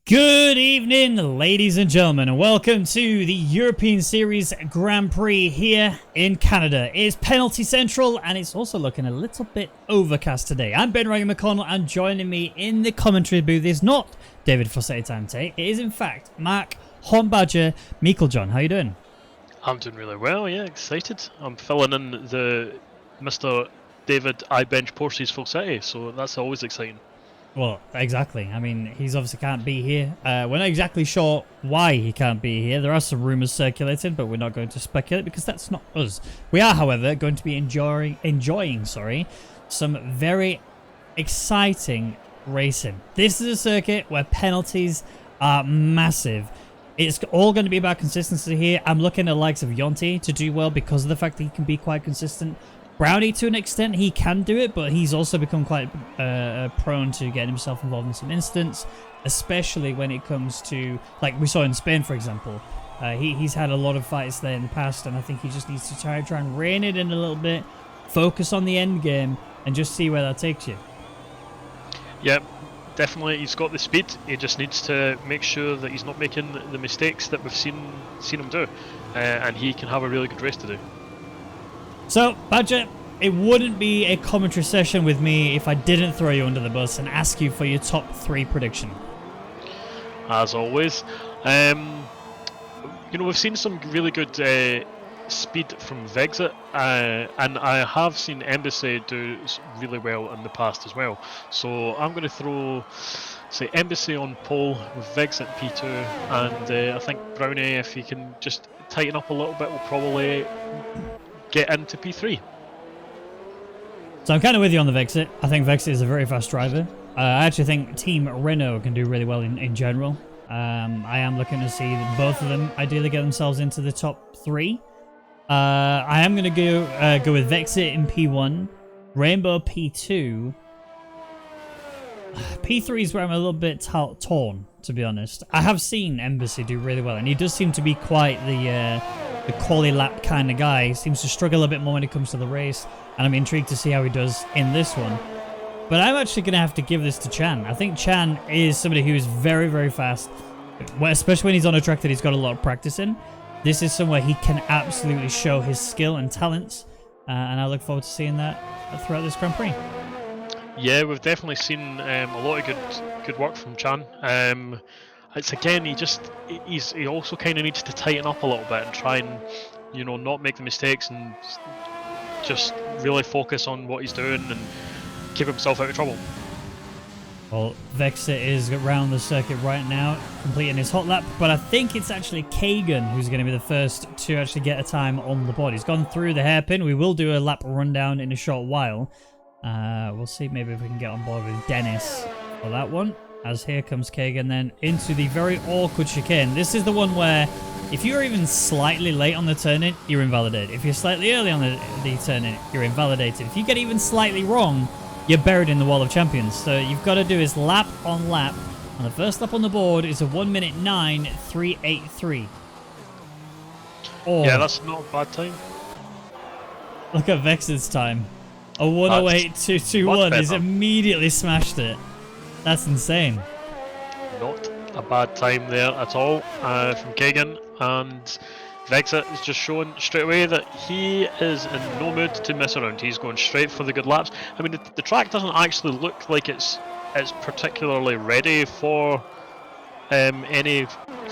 Good evening, ladies and gentlemen, and welcome to the European Series Grand Prix here in Canada. It's penalty central, and it's also looking a little bit overcast today. I'm Ben Rwaggy McConnell, and joining me in the commentary booth is not David Fossetti-Tante. It is, in fact, Mark Hornbadger Meiklejohn. How you doing? I'm doing really well, yeah, excited. I'm filling in the Mr. David I Bench Porces Fossetti, so that's always exciting. Well, exactly. I mean, he's obviously can't be here. We're not exactly sure why he can't be here. There are some rumours circulating, but we're not going to speculate because that's not us. We are, however, going to be enjoying some very exciting racing. This is a circuit where penalties are massive. It's all going to be about consistency here. I'm looking at the likes of Yonti to do well because of the fact that he can be quite consistent. Brownie, to an extent, he can do it, but he's also become quite prone to getting himself involved in some incidents, especially when it comes to, like we saw in Spain, for example. He's had a lot of fights there in the past, and I think he just needs to try and rein it in a little bit, focus on the end game, and just see where that takes you. Yep, definitely. He's got the speed. He just needs to make sure that he's not making the mistakes that we've seen him do, and he can have a really good race to do. So, Badger, it wouldn't be a commentary session with me if I didn't throw you under the bus and ask you for your top 3 prediction. As always. We've seen some really good speed from Vexit, and I have seen Embassy do really well in the past as well. So I'm going to throw, say, Embassy on pole with Vexit P2, and I think Brownie, if he can just tighten up a little bit, will probably get into P3. So I'm kind of with you on the Vexit. I think Vexit is a very fast driver. I actually think Team Renault can do really well in general. I am looking to see both of them ideally get themselves into the top 3. I am going to go with Vexit in P1, Rainbow P2. P3 is where I'm a little bit torn, to be honest. I have seen Embassy do really well, and he does seem to be quite the quali lap kind of guy. He seems to struggle a bit more when it comes to the race, and I'm intrigued to see how he does in this one. But I'm actually going to have to give this to Chan. I think Chan is somebody who is very, very fast, especially when he's on a track that he's got a lot of practice in. This is somewhere he can absolutely show his skill and talents, and I look forward to seeing that throughout this Grand Prix. Yeah, we've definitely seen a lot of good work from Chan. It's again, he also kind of needs to tighten up a little bit and try and, not make the mistakes and just really focus on what he's doing and keep himself out of trouble. Well, Vexit is around the circuit right now, completing his hot lap, but I think it's actually Kagan who's going to be the first to actually get a time on the board. He's gone through the hairpin. We will do a lap rundown in a short while. We'll see maybe if we can get on board with Dennis for that one. As here comes Kagan then into the very awkward chicane. This is the one where if you're even slightly late on the turn-in, you're invalidated. If you're slightly early on the turn-in, you're invalidated. If you get even slightly wrong, you're buried in the wall of champions. So you've got to do is lap on lap. And the first lap on the board is a 1:09.383. Oh, yeah, that's not a bad time. Look at Vexit's time. A 1:08.221. He's immediately smashed it. That's insane. Not a bad time there at all from Kagan, and Vexit is just showing straight away that he is in no mood to mess around. He's going straight for the good laps. I mean, the track doesn't actually look like it's particularly ready for any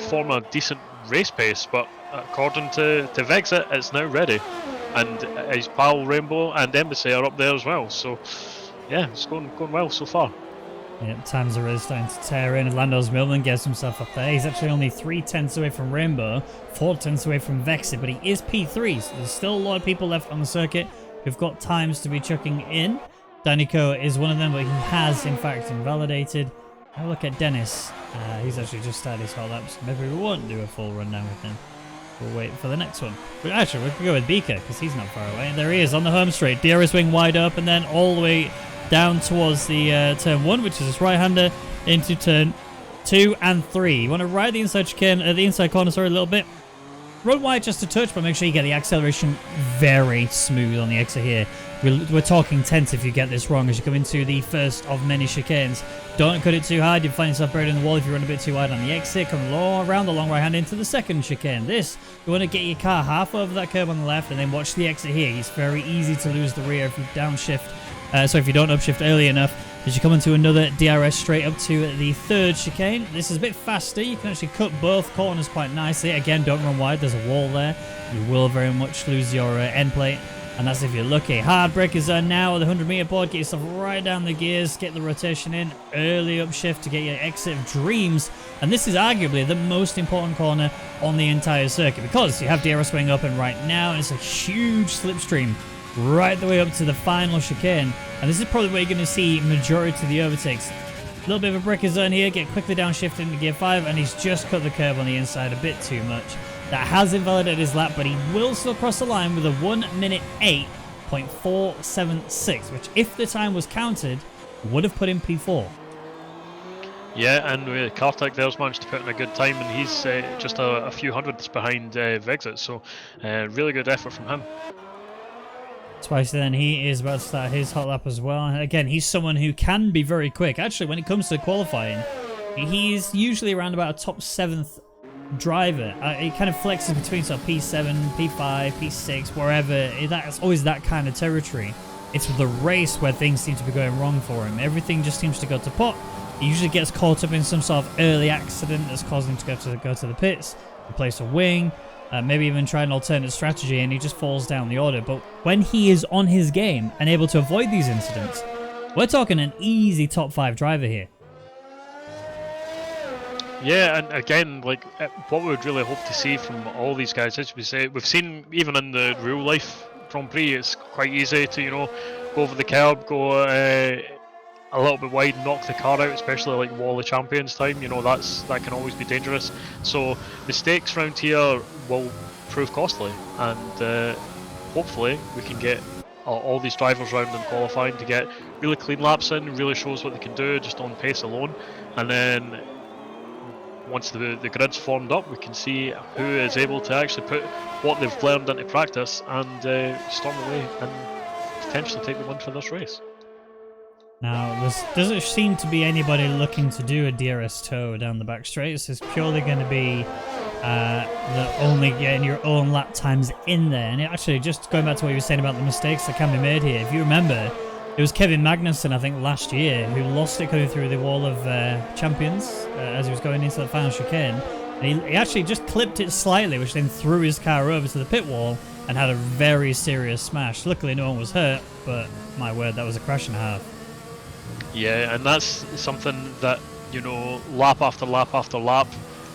form of decent race pace, but according to Vexit, it's now ready, and his pal Rainbow and Embassy are up there as well. So yeah, it's going well so far. Yeah, times are really starting to tear in. Lando's Millman gets himself up there. He's actually only 3/10 away from Rainbow, 4/10 away from Vexit, but he is P3, so there's still a lot of people left on the circuit who've got times to be chucking in. Daniko is one of them, but he has, in fact, invalidated. Now look at Dennis. He's actually just started his hot lap, so maybe we won't do a full rundown with him. We'll wait for the next one. But actually, we could go with Beaker, because he's not far away. And there he is on the home straight. DRS wing wide up, and then all the way down towards the turn 1, which is his right-hander, into turn 2 and 3. You want to ride the inside chicane, the inside corner, sorry, a little bit. Run wide just a touch, but make sure you get the acceleration very smooth on the exit here. We're talking tense if you get this wrong as you come into the first of many chicanes. Don't cut it too hard, you'll find yourself buried in the wall if you run a bit too wide on the exit. Come around the long right hand into the second chicane. This, you want to get your car half over that curb on the left and then watch the exit here. It's very easy to lose the rear if you downshift. So if you don't upshift early enough, as you come into another DRS straight up to the third chicane. This is a bit faster. You can actually cut both corners quite nicely. Again, don't run wide. There's a wall there. You will very much lose your end plate. And that's if you're lucky. Hard braking zone now with the 100-meter board. Get yourself right down the gears. Get the rotation in. Early upshift to get your exit of dreams. And this is arguably the most important corner on the entire circuit because you have DRS swing open right now. And it's a huge slipstream right the way up to the final chicane. And this is probably where you're going to see majority of the overtakes. A little bit of a braking zone here. Get quickly downshifted into gear 5. And he's just cut the curb on the inside a bit too much. That has invalidated his lap, but he will still cross the line with a 1:08.476, which if the time was counted, would have put him P4. Yeah, and Kartik there's managed to put in a good time, and he's just a few hundredths behind Vexit, so really good effort from him. Twice then, he is about to start his hot lap as well. Again, he's someone who can be very quick. Actually, when it comes to qualifying, he's usually around about a top 7th driver. He kind of flexes between sort of P7, P5, P6, wherever. That's always that kind of territory. It's the race where things seem to be going wrong for him. Everything just seems to go to pot. He usually gets caught up in some sort of early accident that's causing him to go to the pits, replace a wing, maybe even try an alternate strategy, and he just falls down the order. But when he is on his game and able to avoid these incidents, we're talking an easy top 5 driver here. Yeah, and again, like what we would really hope to see from all these guys is we've seen even in the real life Grand Prix, it's quite easy to go over the curb, go a little bit wide, knock the car out, especially like Wall of Champions time. That can always be dangerous. So mistakes around here will prove costly, and hopefully we can get all these drivers around in qualifying to get really clean laps in. Really shows what they can do just on pace alone, and then once the grid's formed up, we can see who is able to actually put what they've learned into practice and storm away and potentially take the win for this race. Now, there doesn't seem to be anybody looking to do a DRS tow down the back straight. This is purely going to be the only getting your own lap times in there. And actually, just going back to what you were saying about the mistakes that can be made here, if you remember, it was Kevin Magnussen, I think, last year, who lost it coming through the Wall of Champions as he was going into the final chicane. And he actually just clipped it slightly, which then threw his car over to the pit wall and had a very serious smash. Luckily, no one was hurt, but my word, that was a crash and a half. Yeah, and that's something that, lap after lap after lap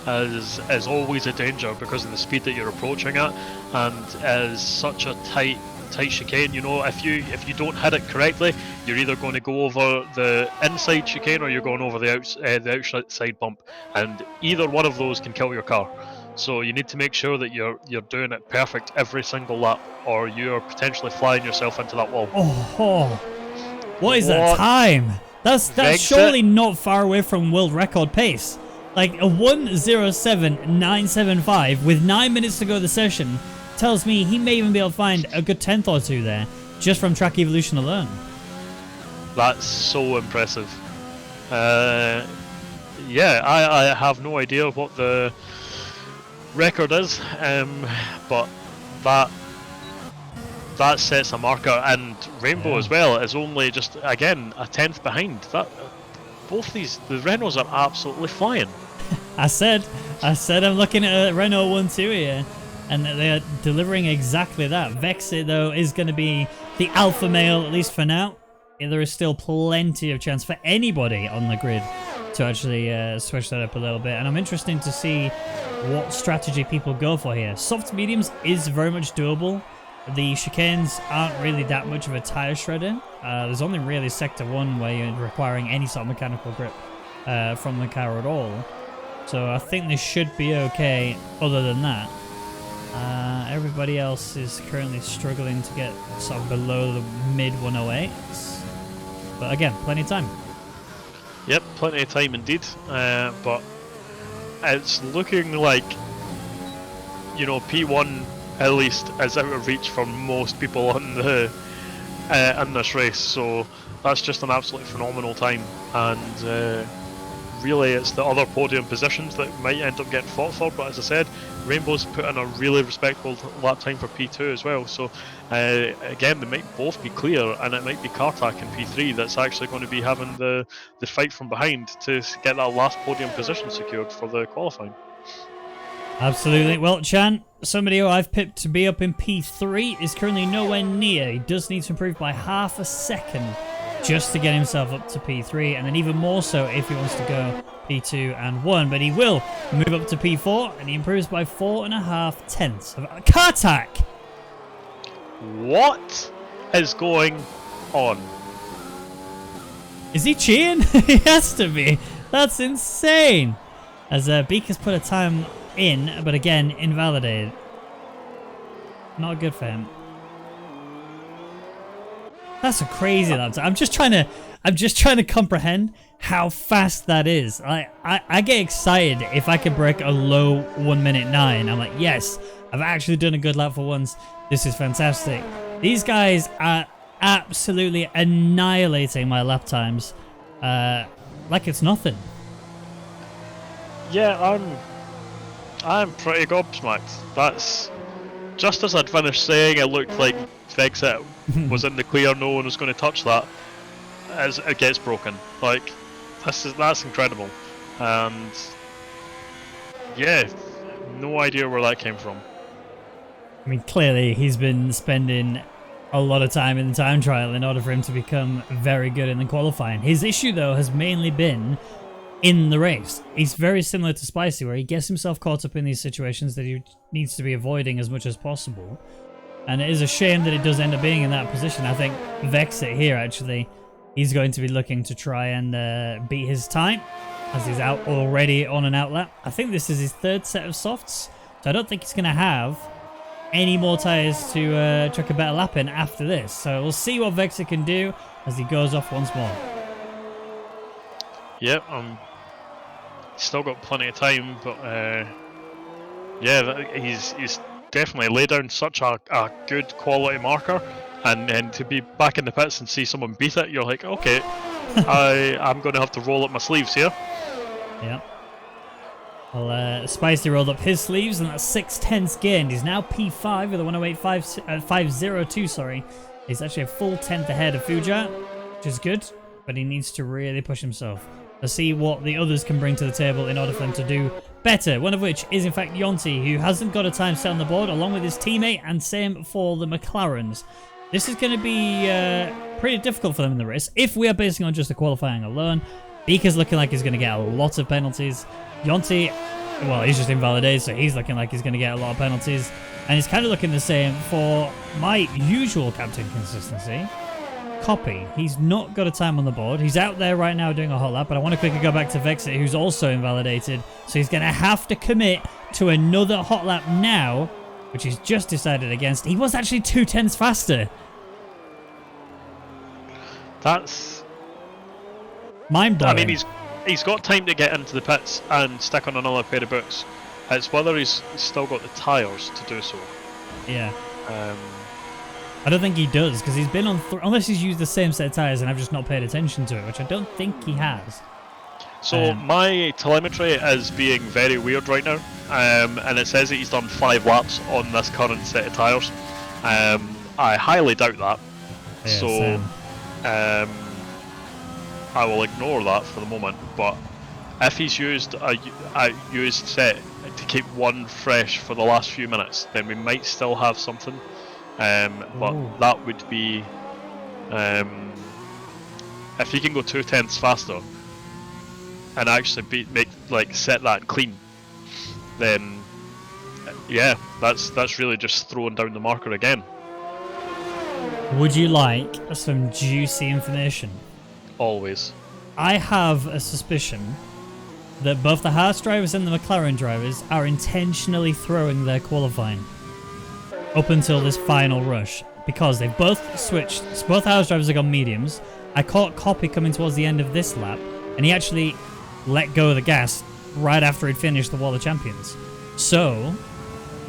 is always a danger because of the speed that you're approaching at, and as such a tight chicane. If you don't hit it correctly, you're either going to go over the inside chicane or you're going over the outside bump, and either one of those can kill your car. So you need to make sure that you're doing it perfect every single lap, or you're potentially flying yourself into that wall. What is that time? That's surely not far away from world record pace. Like a 1:07.975 with 9 minutes to go the session tells me he may even be able to find a good 10th or two there just from track evolution alone. That's so impressive. I have no idea what the record is, but that sets a marker, and Rainbow as well is only just again a 10th behind. Both the Renaults are absolutely flying. I said I'm looking at a Renault 1-2 here, and they're delivering exactly that. Vexit, though, is going to be the alpha male, at least for now. There is still plenty of chance for anybody on the grid to actually switch that up a little bit, and I'm interested to see what strategy people go for here. Soft mediums is very much doable. The chicanes aren't really that much of a tire shredder. There's only really sector 1 where you're requiring any sort of mechanical grip from the car at all. So I think this should be okay other than that. Everybody else is currently struggling to get sort of below the mid 108s. But again, plenty of time. Yep, plenty of time indeed. But it's looking like you know, P1 at least is out of reach for most people on the in this race. So that's just an absolutely phenomenal time, and really it's the other podium positions that might end up getting fought for. But as I said, Rainbow's put in a really respectable lap time for P2 as well. So again, they might both be clear, and it might be Kartak in P3 that's actually going to be having the fight from behind to get that last podium position secured for the qualifying. Absolutely. Well, Chan, somebody who I've picked to be up in P3 is currently nowhere near. He does need to improve by half a second just to get himself up to P3, and then even more so if he wants to go P2 and 1. But he will move up to P4, and he improves by 4.5 tenths. Kartak! What is going on? Is he cheating? He has to be. That's insane. As Beak has put a time in, but again, invalidated. Not good for him. That's a crazy lap time. I'm just trying to comprehend how fast that is. I get excited if I can break a low 1:09. I'm like, yes, I've actually done a good lap for once. This is fantastic. These guys are absolutely annihilating my lap times, like it's nothing. Yeah, I'm pretty gobsmacked. That's just as I'd finished saying it looked like Vexit was in the clear, no one was going to touch that, as it gets broken. Like, that's incredible. And yeah, no idea where that came from. I mean, clearly he's been spending a lot of time in the time trial in order for him to become very good in the qualifying. His issue, though, has mainly been in the race. He's very similar to Spicy, where he gets himself caught up in these situations that he needs to be avoiding as much as possible. And it is a shame that it does end up being in that position. I think Vexit here, actually, he's going to be looking to try and beat his time, as he's out already on an outlap. I think this is his third set of softs, so I don't think he's going to have any more tyres to chuck a better lap in after this. So we'll see what Vexit can do as he goes off once more. Yep, still got plenty of time, but yeah, he's definitely laid down such a good quality marker, and to be back in the pits and see someone beat it, you're like, okay, I'm going to have to roll up my sleeves here. Yeah. Well, Spicy rolled up his sleeves, and that's 6 tenths gained. He's now P5 with a 108.502, sorry. He's actually a full tenth ahead of Fuja, which is good, but he needs to really push himself. Let's see what the others can bring to the table in order for them to do better. One of which is, in fact, Yonti, who hasn't got a time set on the board, along with his teammate, and same for the McLarens. This is going to be pretty difficult for them in the race, if we are basing on just the qualifying alone. Beaker's looking like he's going to get a lot of penalties. Yonti, well, he's just invalidated, so he's looking like he's going to get a lot of penalties. And it's kind of looking the same for my usual captain consistency. Copy. He's not got a time on the board. He's out there right now doing a hot lap, but I want to quickly go back to Vexit, who's also invalidated. So he's going to have to commit to another hot lap now, which he's just decided against. He was actually 2 tenths faster. That's mind-blowing. I mean, he's got time to get into the pits and stick on another pair of boots. It's whether he's still got the tyres to do so. Yeah. I don't think he does, because he's been on... unless he's used the same set of tyres and I've just not paid attention to it, which I don't think he has. So my telemetry is being very weird right now, and it says that he's done 5 laps on this current set of tyres. I highly doubt that. Yeah, so I will ignore that for the moment, but if he's used a used set to keep one fresh for the last few minutes, then we might still have something. But that would be if he can go 2 tenths faster and actually set that clean, then yeah, that's really just throwing down the marker again. Would you like some juicy information? Always. I have a suspicion that both the Haas drivers and the McLaren drivers are intentionally throwing their qualifying up until this final rush, because they've both switched. Both Haas drivers have gone mediums. I caught Copy coming towards the end of this lap, and he actually let go of the gas right after he'd finished the Wall of Champions. So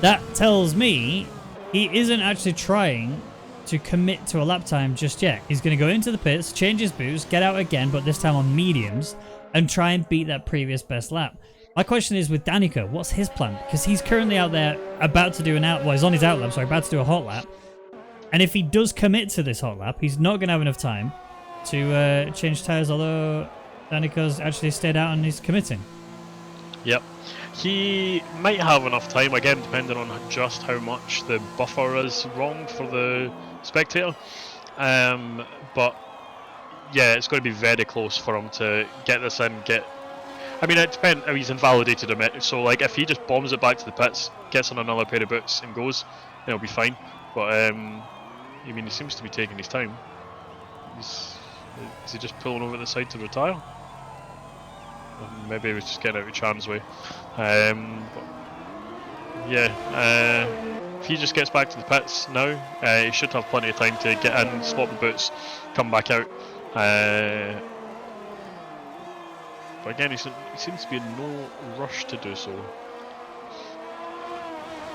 that tells me he isn't actually trying to commit to a lap time just yet. He's going to go into the pits, change his boost, get out again, but this time on mediums, and try and beat that previous best lap. My question is with Danica, what's his plan? Because he's currently out there about to do an out, well, he's on his out lap, sorry, about to do a hot lap. And if he does commit to this hot lap, he's not going to have enough time to change tyres, although Danica's actually stayed out and he's committing. Yep. He might have enough time, again, depending on just how much the buffer is wrong for the spectator. But yeah, it's going to be very close for him to get this in, I mean, it depends how he's invalidated him. So, like, if he just bombs it back to the pits, gets on another pair of boots and goes, then it'll be fine. But, I mean, he seems to be taking his time. Is he just pulling over the side to retire? Or maybe he was just getting out of Chan's way. But yeah, if he just gets back to the pits now, he should have plenty of time to get in, swap the boots, come back out. But again, he seems to be in no rush to do so.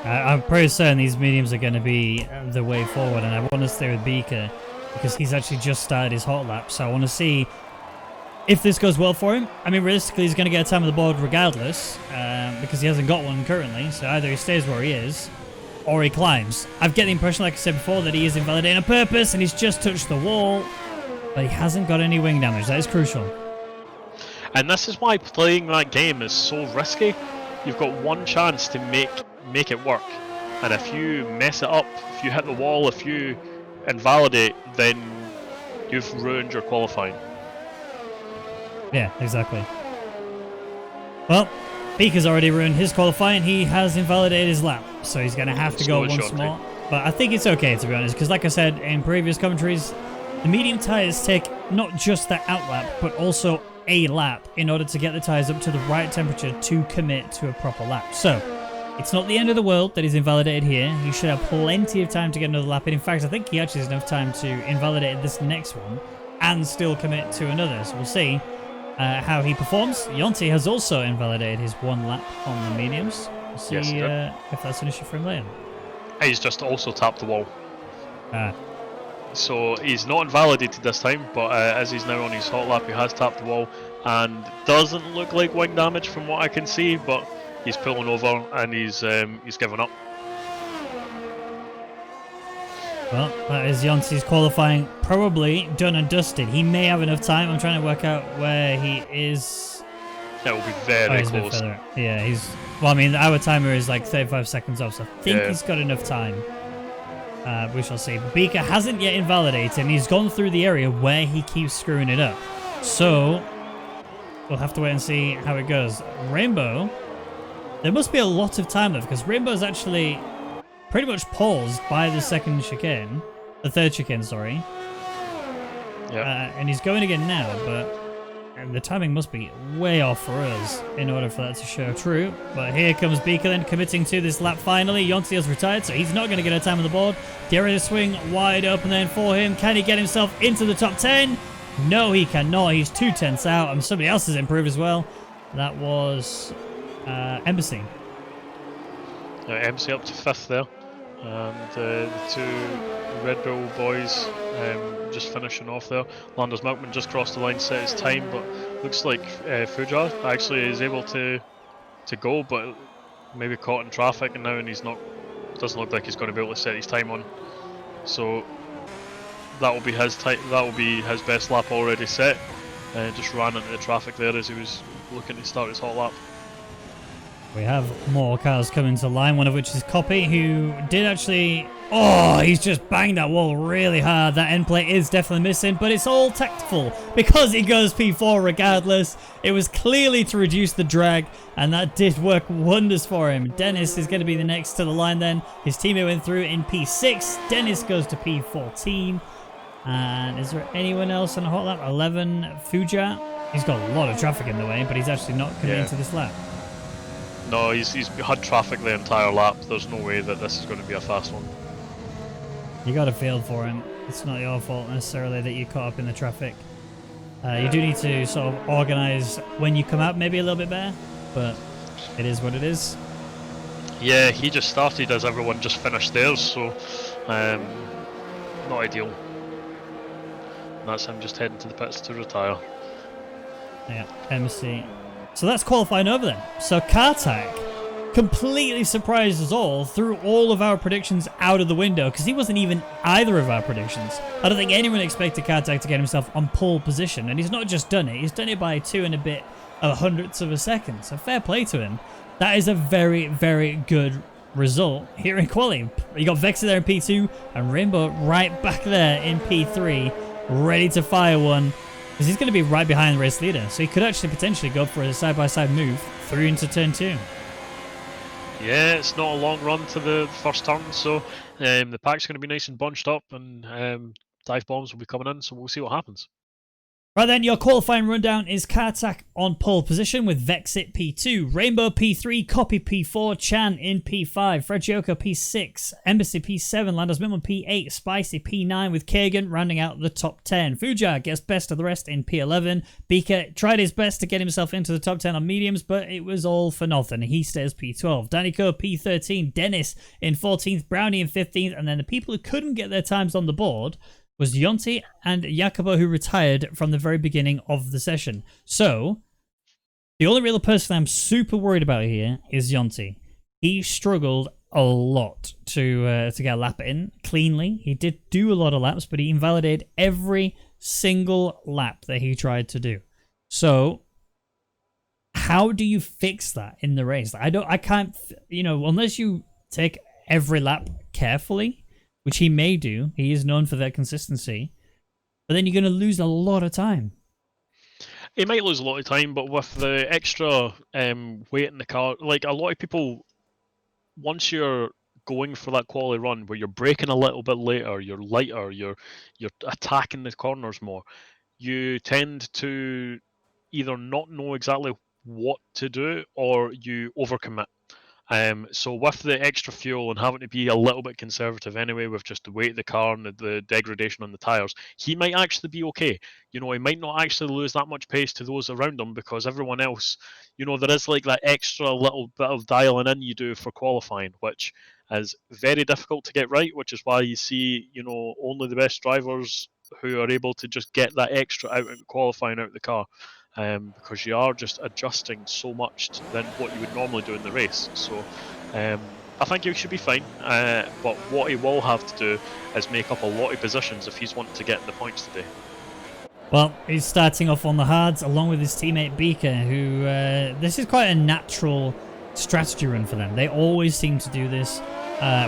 I'm pretty certain these mediums are going to be the way forward, and I want to stay with Beaker because he's actually just started his hot lap, so I want to see if this goes well for him. I mean, realistically, he's going to get a time on the board regardless, because he hasn't got one currently, so either he stays where he is, or he climbs. I get the impression, like I said before, that he is invalidating on purpose, and he's just touched the wall, but he hasn't got any wing damage. That is crucial. And this is why playing that game is so risky. You've got one chance to make it work, and if you mess it up, if you hit the wall, if you invalidate, then you've ruined your qualifying. Yeah, exactly. Well, Beaker's already ruined his qualifying. He has invalidated his lap, so he's going to have to go once more. But I think it's okay, to be honest, because like I said in previous commentaries, the medium tyres take not just that out lap, but also a lap in order to get the tyres up to the right temperature to commit to a proper lap. So, it's not the end of the world that he's invalidated here. He should have plenty of time to get another lap in. In fact, I think he actually has enough time to invalidate this next one and still commit to another. So we'll see how he performs. Yonti has also invalidated his one lap on the mediums. We'll see if that's an issue for him later. He's just also tapped the wall. So he's not invalidated this time, but as he's now on his hot lap, he has tapped the wall, and doesn't look like wing damage from what I can see, but he's pulling over and he's given up. Well, that is Yonti's qualifying probably done and dusted. He may have enough time. I'm trying to work out where he is. It will be very close. Yeah, he's... Well, I mean, our timer is like 35 seconds off, so I think he's got enough time. We shall see. Beaker hasn't yet invalidated, and he's gone through the area where he keeps screwing it up. So, we'll have to wait and see how it goes. Rainbow, there must be a lot of time left, because Rainbow's actually pretty much paused by the second chicane. The third chicane, sorry. Yeah. And he's going again now, but the timing must be way off for us in order for that to show true. But here comes Beaker then committing to this lap finally. Yonti has retired, so he's not going to get a time on the board. Get ready to swing wide open then for him. Can he get himself into the top 10? No, he cannot. He's 2 tenths out, and somebody else has improved as well. That was Embassy. Embassy up to 5th there. And the two Red Bull boys just finishing off there. Landers Milkman just crossed the line, set his time, but looks like Fuja actually is able to go, but maybe caught in traffic, and now he's not. Doesn't look like he's going to be able to set his time on. So that will be his time. That will be his best lap already set. Just ran into the traffic there as he was looking to start his hot lap. We have more cars coming to line, one of which is Copy, who did actually... Oh, he's just banged that wall really hard. That end plate is definitely missing, but it's all tactful because he goes P4 regardless. It was clearly to reduce the drag, and that did work wonders for him. Dennis is going to be the next to the line then. His teammate went through in P6. Dennis goes to P14. And is there anyone else on a hot lap? 11, Fuja. He's got a lot of traffic in the way, but he's actually not committing to this lap. No, he's had traffic the entire lap. There's no way that this is going to be a fast one. You got to feel for him. It's not your fault necessarily that you caught up in the traffic. You do need to sort of organise when you come out maybe a little bit better, but it is what it is. Yeah, he just started as everyone just finished theirs, so not ideal. And that's him just heading to the pits to retire. Yeah, MC. So that's qualifying over then. So Kartak completely surprised us all, threw all of our predictions out of the window because he wasn't even either of our predictions. I don't think anyone expected Kartak to get himself on pole position, and he's not just done it, he's done it by 2 and a bit of hundredths of a second. So fair play to him. That is a very, very good result here in quali. You got Vexer there in P2 and Rainbow right back there in P3, ready to fire one. Because he's going to be right behind the race leader. So he could actually potentially go for a side-by-side move through into turn 2. Yeah, it's not a long run to the first turn, so the pack's going to be nice and bunched up, and dive bombs will be coming in, so we'll see what happens. Right then, your qualifying rundown is Kartak on pole position with Vexit P2, Rainbow P3, Copy P4, Chan in P5, Fragioka P6, Embassy P7, Landos Mimon P8, Spicy P9 with Kagan rounding out the top 10. Fujar gets best of the rest in P11. Bika tried his best to get himself into the top 10 on mediums, but it was all for nothing. He stays P12. Daniko P13, Dennis in 14th, Brownie in 15th, and then the people who couldn't get their times on the board was Yonti and Jacobo, who retired from the very beginning of the session. So, the only real person I'm super worried about here is Yonti. He struggled a lot to get a lap in cleanly. He did do a lot of laps, but he invalidated every single lap that he tried to do. So, how do you fix that in the race? I can't, unless you take every lap carefully, which he may do. He is known for that consistency. But then you're going to lose a lot of time. He might lose a lot of time, but with the extra weight in the car, like a lot of people, once you're going for that quality run where you're braking a little bit later, you're lighter, you're attacking the corners more, you tend to either not know exactly what to do or you overcommit. So with the extra fuel and having to be a little bit conservative anyway with just the weight of the car and the degradation on the tyres, he might actually be okay. He might not actually lose that much pace to those around him because everyone else, there is like that extra little bit of dialing in you do for qualifying, which is very difficult to get right, which is why you see, only the best drivers who are able to just get that extra out of qualifying out of the car. Because you are just adjusting so much than what you would normally do in the race. So I think he should be fine, but what he will have to do is make up a lot of positions if he's wanting to get the points today. Well, he's starting off on the hards along with his teammate Bika, who this is quite a natural strategy run for them. They always seem to do this,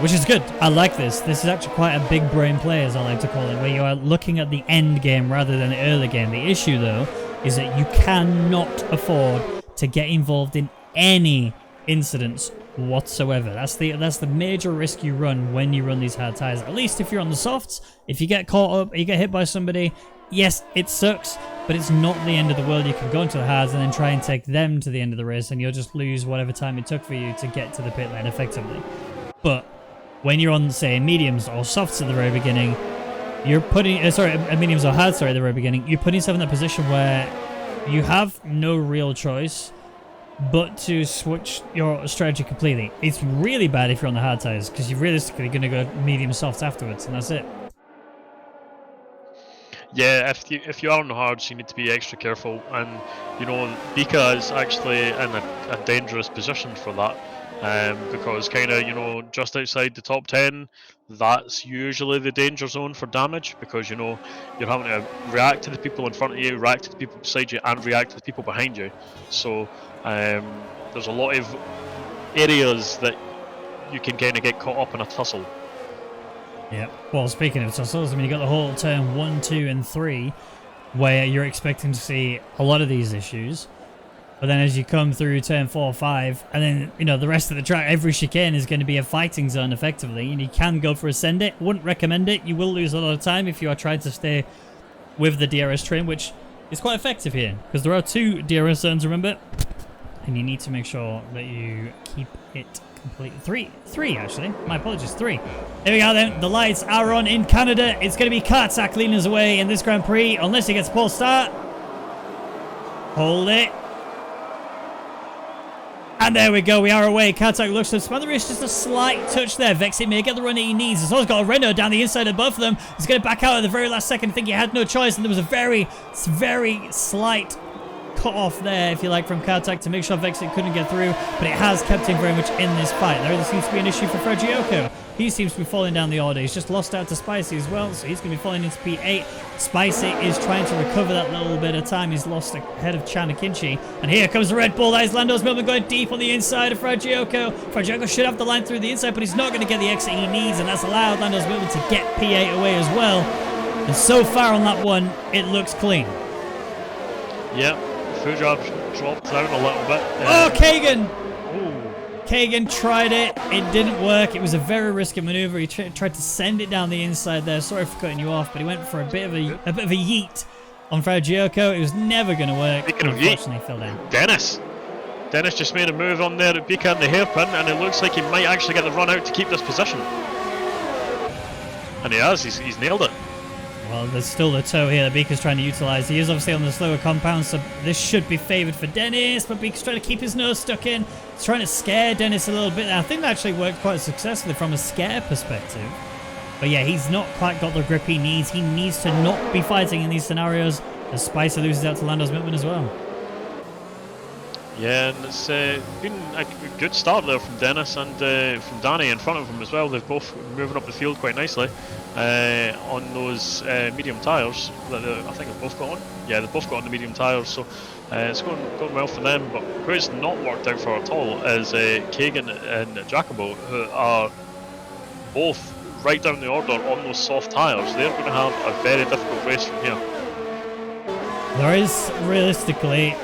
which is good. I like this. This is actually quite a big brain play, as I like to call it, where you are looking at the end game rather than the early game. The issue, though, is that you cannot afford to get involved in any incidents whatsoever. That's the major risk you run when you run these hard tires. At least if you're on the softs, if you get caught up, you get hit by somebody, yes, it sucks, but it's not the end of the world. You can go into the hards and then try and take them to the end of the race, and you'll just lose whatever time it took for you to get to the pit lane effectively. But when you're on, say, mediums or softs at the very beginning, you're putting, mediums or hards, at the very beginning, you're putting yourself in that position where you have no real choice but to switch your strategy completely. It's really bad if you're on the hard tires, because you're realistically going to go medium softs afterwards, and that's it. Yeah, if you are on the hards, you need to be extra careful, and Bika is actually in a dangerous position for that. Because kind of, just outside the top 10, that's usually the danger zone for damage, because, you're having to react to the people in front of you, react to the people beside you, and react to the people behind you. So there's a lot of areas that you can kind of get caught up in a tussle. Yeah. Well, speaking of tussles, you got the whole turn 1, 2, and 3, where you're expecting to see a lot of these issues. But then as you come through turn 4, 5, and then, the rest of the track, every chicane is going to be a fighting zone effectively, and you can go for a send it. Wouldn't recommend it. You will lose a lot of time if you are trying to stay with the DRS train, which is quite effective here, because there are 2 DRS zones, remember? And you need to make sure that you keep it complete. 3 actually. My apologies, 3. There we go then. The lights are on in Canada. It's going to be Kartak leading us away in this Grand Prix, unless he gets a pole start. Hold it. And there we go, we are away. Kartak looks to span the wrist, just a slight touch there. Vexit may get the run that he needs. As well as got a Renault down the inside of both of them. He's going to back out at the very last second. I think he had no choice, and there was a very, very slight cut off there, if you like, from Kartak to make sure Vexit couldn't get through, but it has kept him very much in this fight. There seems to be an issue for Fragioko. He seems to be falling down the order. He's just lost out to Spicy as well, so he's going to be falling into P8. Spicy is trying to recover that little bit of time he's lost ahead of Chanakinchi. And here comes the Red Bull. That is Lando's Milman going deep on the inside of Fragioko. Fragioko should have the line through the inside, but he's not going to get the exit he needs, and that's allowed Lando's Milman to get P8 away as well. And so far on that one, it looks clean. Yeah, food dropped down a little bit. Oh, Kagan! Ooh. Kagan tried it. It didn't work. It was a very risky maneuver. He tried to send it down the inside there. Sorry for cutting you off, but he went for a bit of a yeet on Fragioko. It was never going to work. Speaking of Unfortunately, he fell down. Dennis just made a move on there at Bika and the hairpin, and it looks like he might actually get the run out to keep this position. And he has. He's nailed it. Well, there's still the toe here that Beaker's trying to utilise. He is obviously on the slower compound, so this should be favoured for Dennis, but Beaker's trying to keep his nose stuck in. He's trying to scare Dennis a little bit. I think that actually worked quite successfully from a scare perspective. But yeah, he's not quite got the grip he needs. He needs to not be fighting in these scenarios, as Spicer loses out to Lando's Milman as well. Yeah, and it's been a good start there from Dennis and from Danny in front of him as well. They're both moving up the field quite nicely on those medium tyres that I think they've both got on. Yeah, they've both got on the medium tyres, so it's going well for them. But who it's not worked out for at all is Kagan and Jacobo, who are both right down the order on those soft tyres. They're going to have a very difficult race from here. There is realistically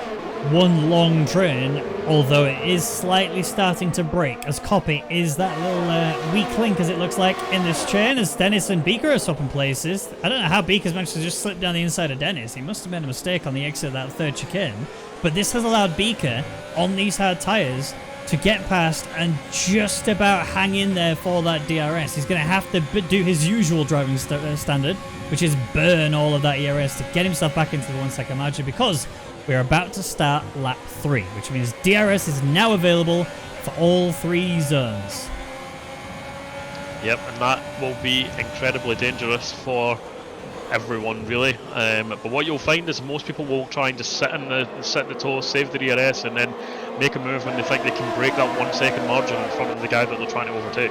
one long train, although it is slightly starting to break, as Copy is that little weak link, as it looks like, in this chain, as Dennis and Beaker are swapping places. I don't know how Beaker's managed to just slip down the inside of Dennis. He must have made a mistake on the exit of that third chicane, but this has allowed Beaker, on these hard tyres, to get past and just about hang in there for that DRS. He's going to have to do his usual driving standard, which is burn all of that ERS to get himself back into the 1 second margin, because we're about to start lap 3, which means DRS is now available for all 3 zones. Yep, and that will be incredibly dangerous for everyone, really. But what you'll find is most people will try and just sit in the toe, save the DRS, and then make a move when they think they can break that 1 second margin in front of the guy that they're trying to overtake.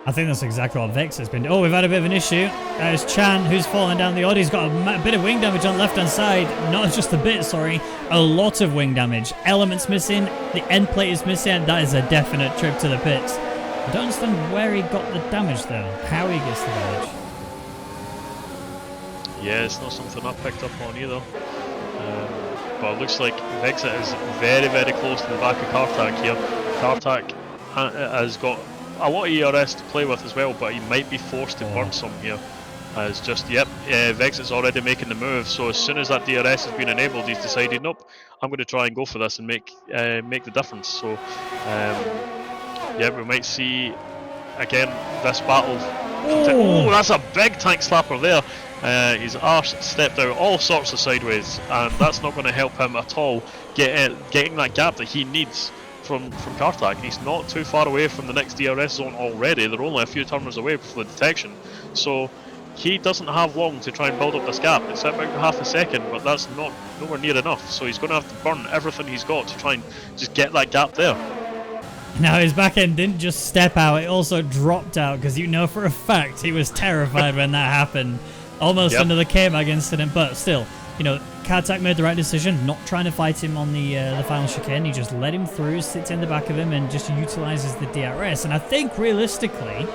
I think that's exactly what Vex has been doing. Oh, we've had a bit of an issue. It's Chan who's falling down the order. He's got a bit of wing damage on the left-hand side. Not just a bit, sorry. A lot of wing damage. Elements missing. The end plate is missing. That is a definite trip to the pits. I don't understand where he got the damage, though. How he gets the damage. Yeah, it's not something I picked up on either. But it looks like Vexit is very, very close to the back of Kartak here. Kartak has got a lot of ERS to play with as well, but he might be forced to burn some here. As just, yep, Vexit's already making the move, so as soon as that DRS has been enabled, he's decided, nope, I'm going to try and go for this and make the difference. So, yeah, we might see, again, this battle. Oh, that's a big tank slapper there. His arse stepped out all sorts of sideways, and that's not going to help him at all getting that gap that he needs from Kartak. He's not too far away from the next DRS zone already. They're only a few turns away before the detection, so he doesn't have long to try and build up this gap. It's about half a second, but that's nowhere near enough, so he's going to have to burn everything he's got to try and just get that gap there. Now his back end didn't just step out, it also dropped out, because you know for a fact he was terrified when that happened. Almost under the K-Mag incident, but still, you know, Kartak made the right decision, not trying to fight him on the final chicane. He just let him through, sits in the back of him, and just utilises the DRS. And I think, realistically,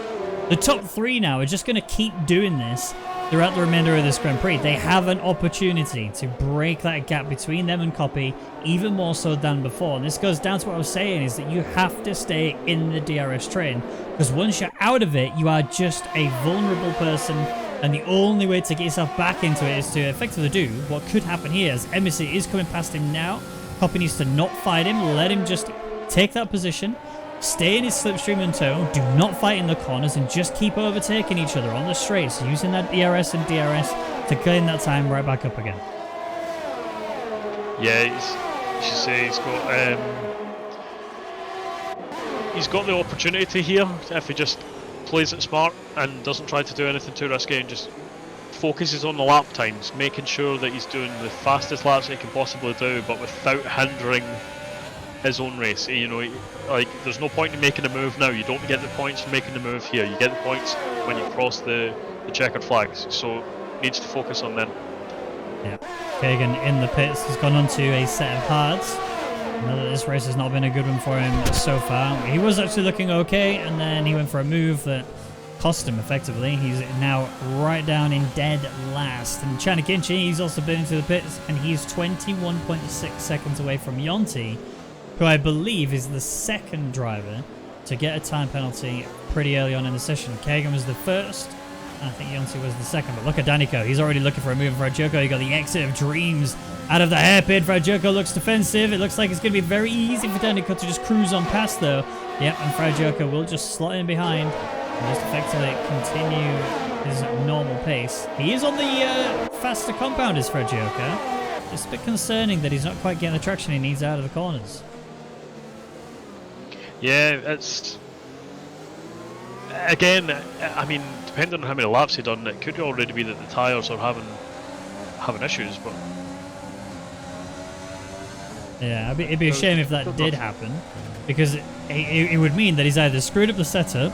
the top 3 now are just going to keep doing this throughout the remainder of this Grand Prix. They have an opportunity to break that gap between them and Copy, even more so than before. And this goes down to what I was saying, is that you have to stay in the DRS train, because once you're out of it, you are just a vulnerable person. And the only way to get yourself back into it is to effectively do what could happen here, as Emissary is coming past him now. Copy needs to not fight him, let him just take that position, stay in his slipstream and tow, do not fight in the corners, and just keep overtaking each other on the straights, using that ERS and DRS to gain that time right back up again. Yeah, you should say he's got he's got the opportunity here if he just plays it smart and doesn't try to do anything too risky and just focuses on the lap times, making sure that he's doing the fastest laps that he can possibly do, but without hindering his own race. You know, like, there's no point in making a move now. You don't get the points for making the move here. You get the points when you cross the checkered flags. So needs to focus on them. Yeah. Kagan in the pits has gone on to a set of hards. Now that this race has not been a good one for him so far. He was actually looking okay, and then he went for a move that cost him effectively. He's now right down in dead last. And Chanakinchi, he's also been into the pits, and he's 21.6 seconds away from Yonti, who I believe is the second driver to get a time penalty pretty early on in the session. Kagan was the first, and I think Yonti was the second. But look at Daniko. He's already looking for a move for Frajoko. He got the exit of Dreams out of the hairpin. Frajoko looks defensive. It looks like it's going to be very easy for Daniko to just cruise on past, though. Yep, and Frajoko will just slot in behind and just effectively continue his normal pace. He is on the faster compound as Frajoko. It's a bit concerning that he's not quite getting the traction he needs out of the corners. Yeah, it's... Again, I mean, depending on how many laps he'd done, it could already be that the tyres are having issues, but... Yeah, it'd be a shame if that did happen, because it would mean that he's either screwed up the setup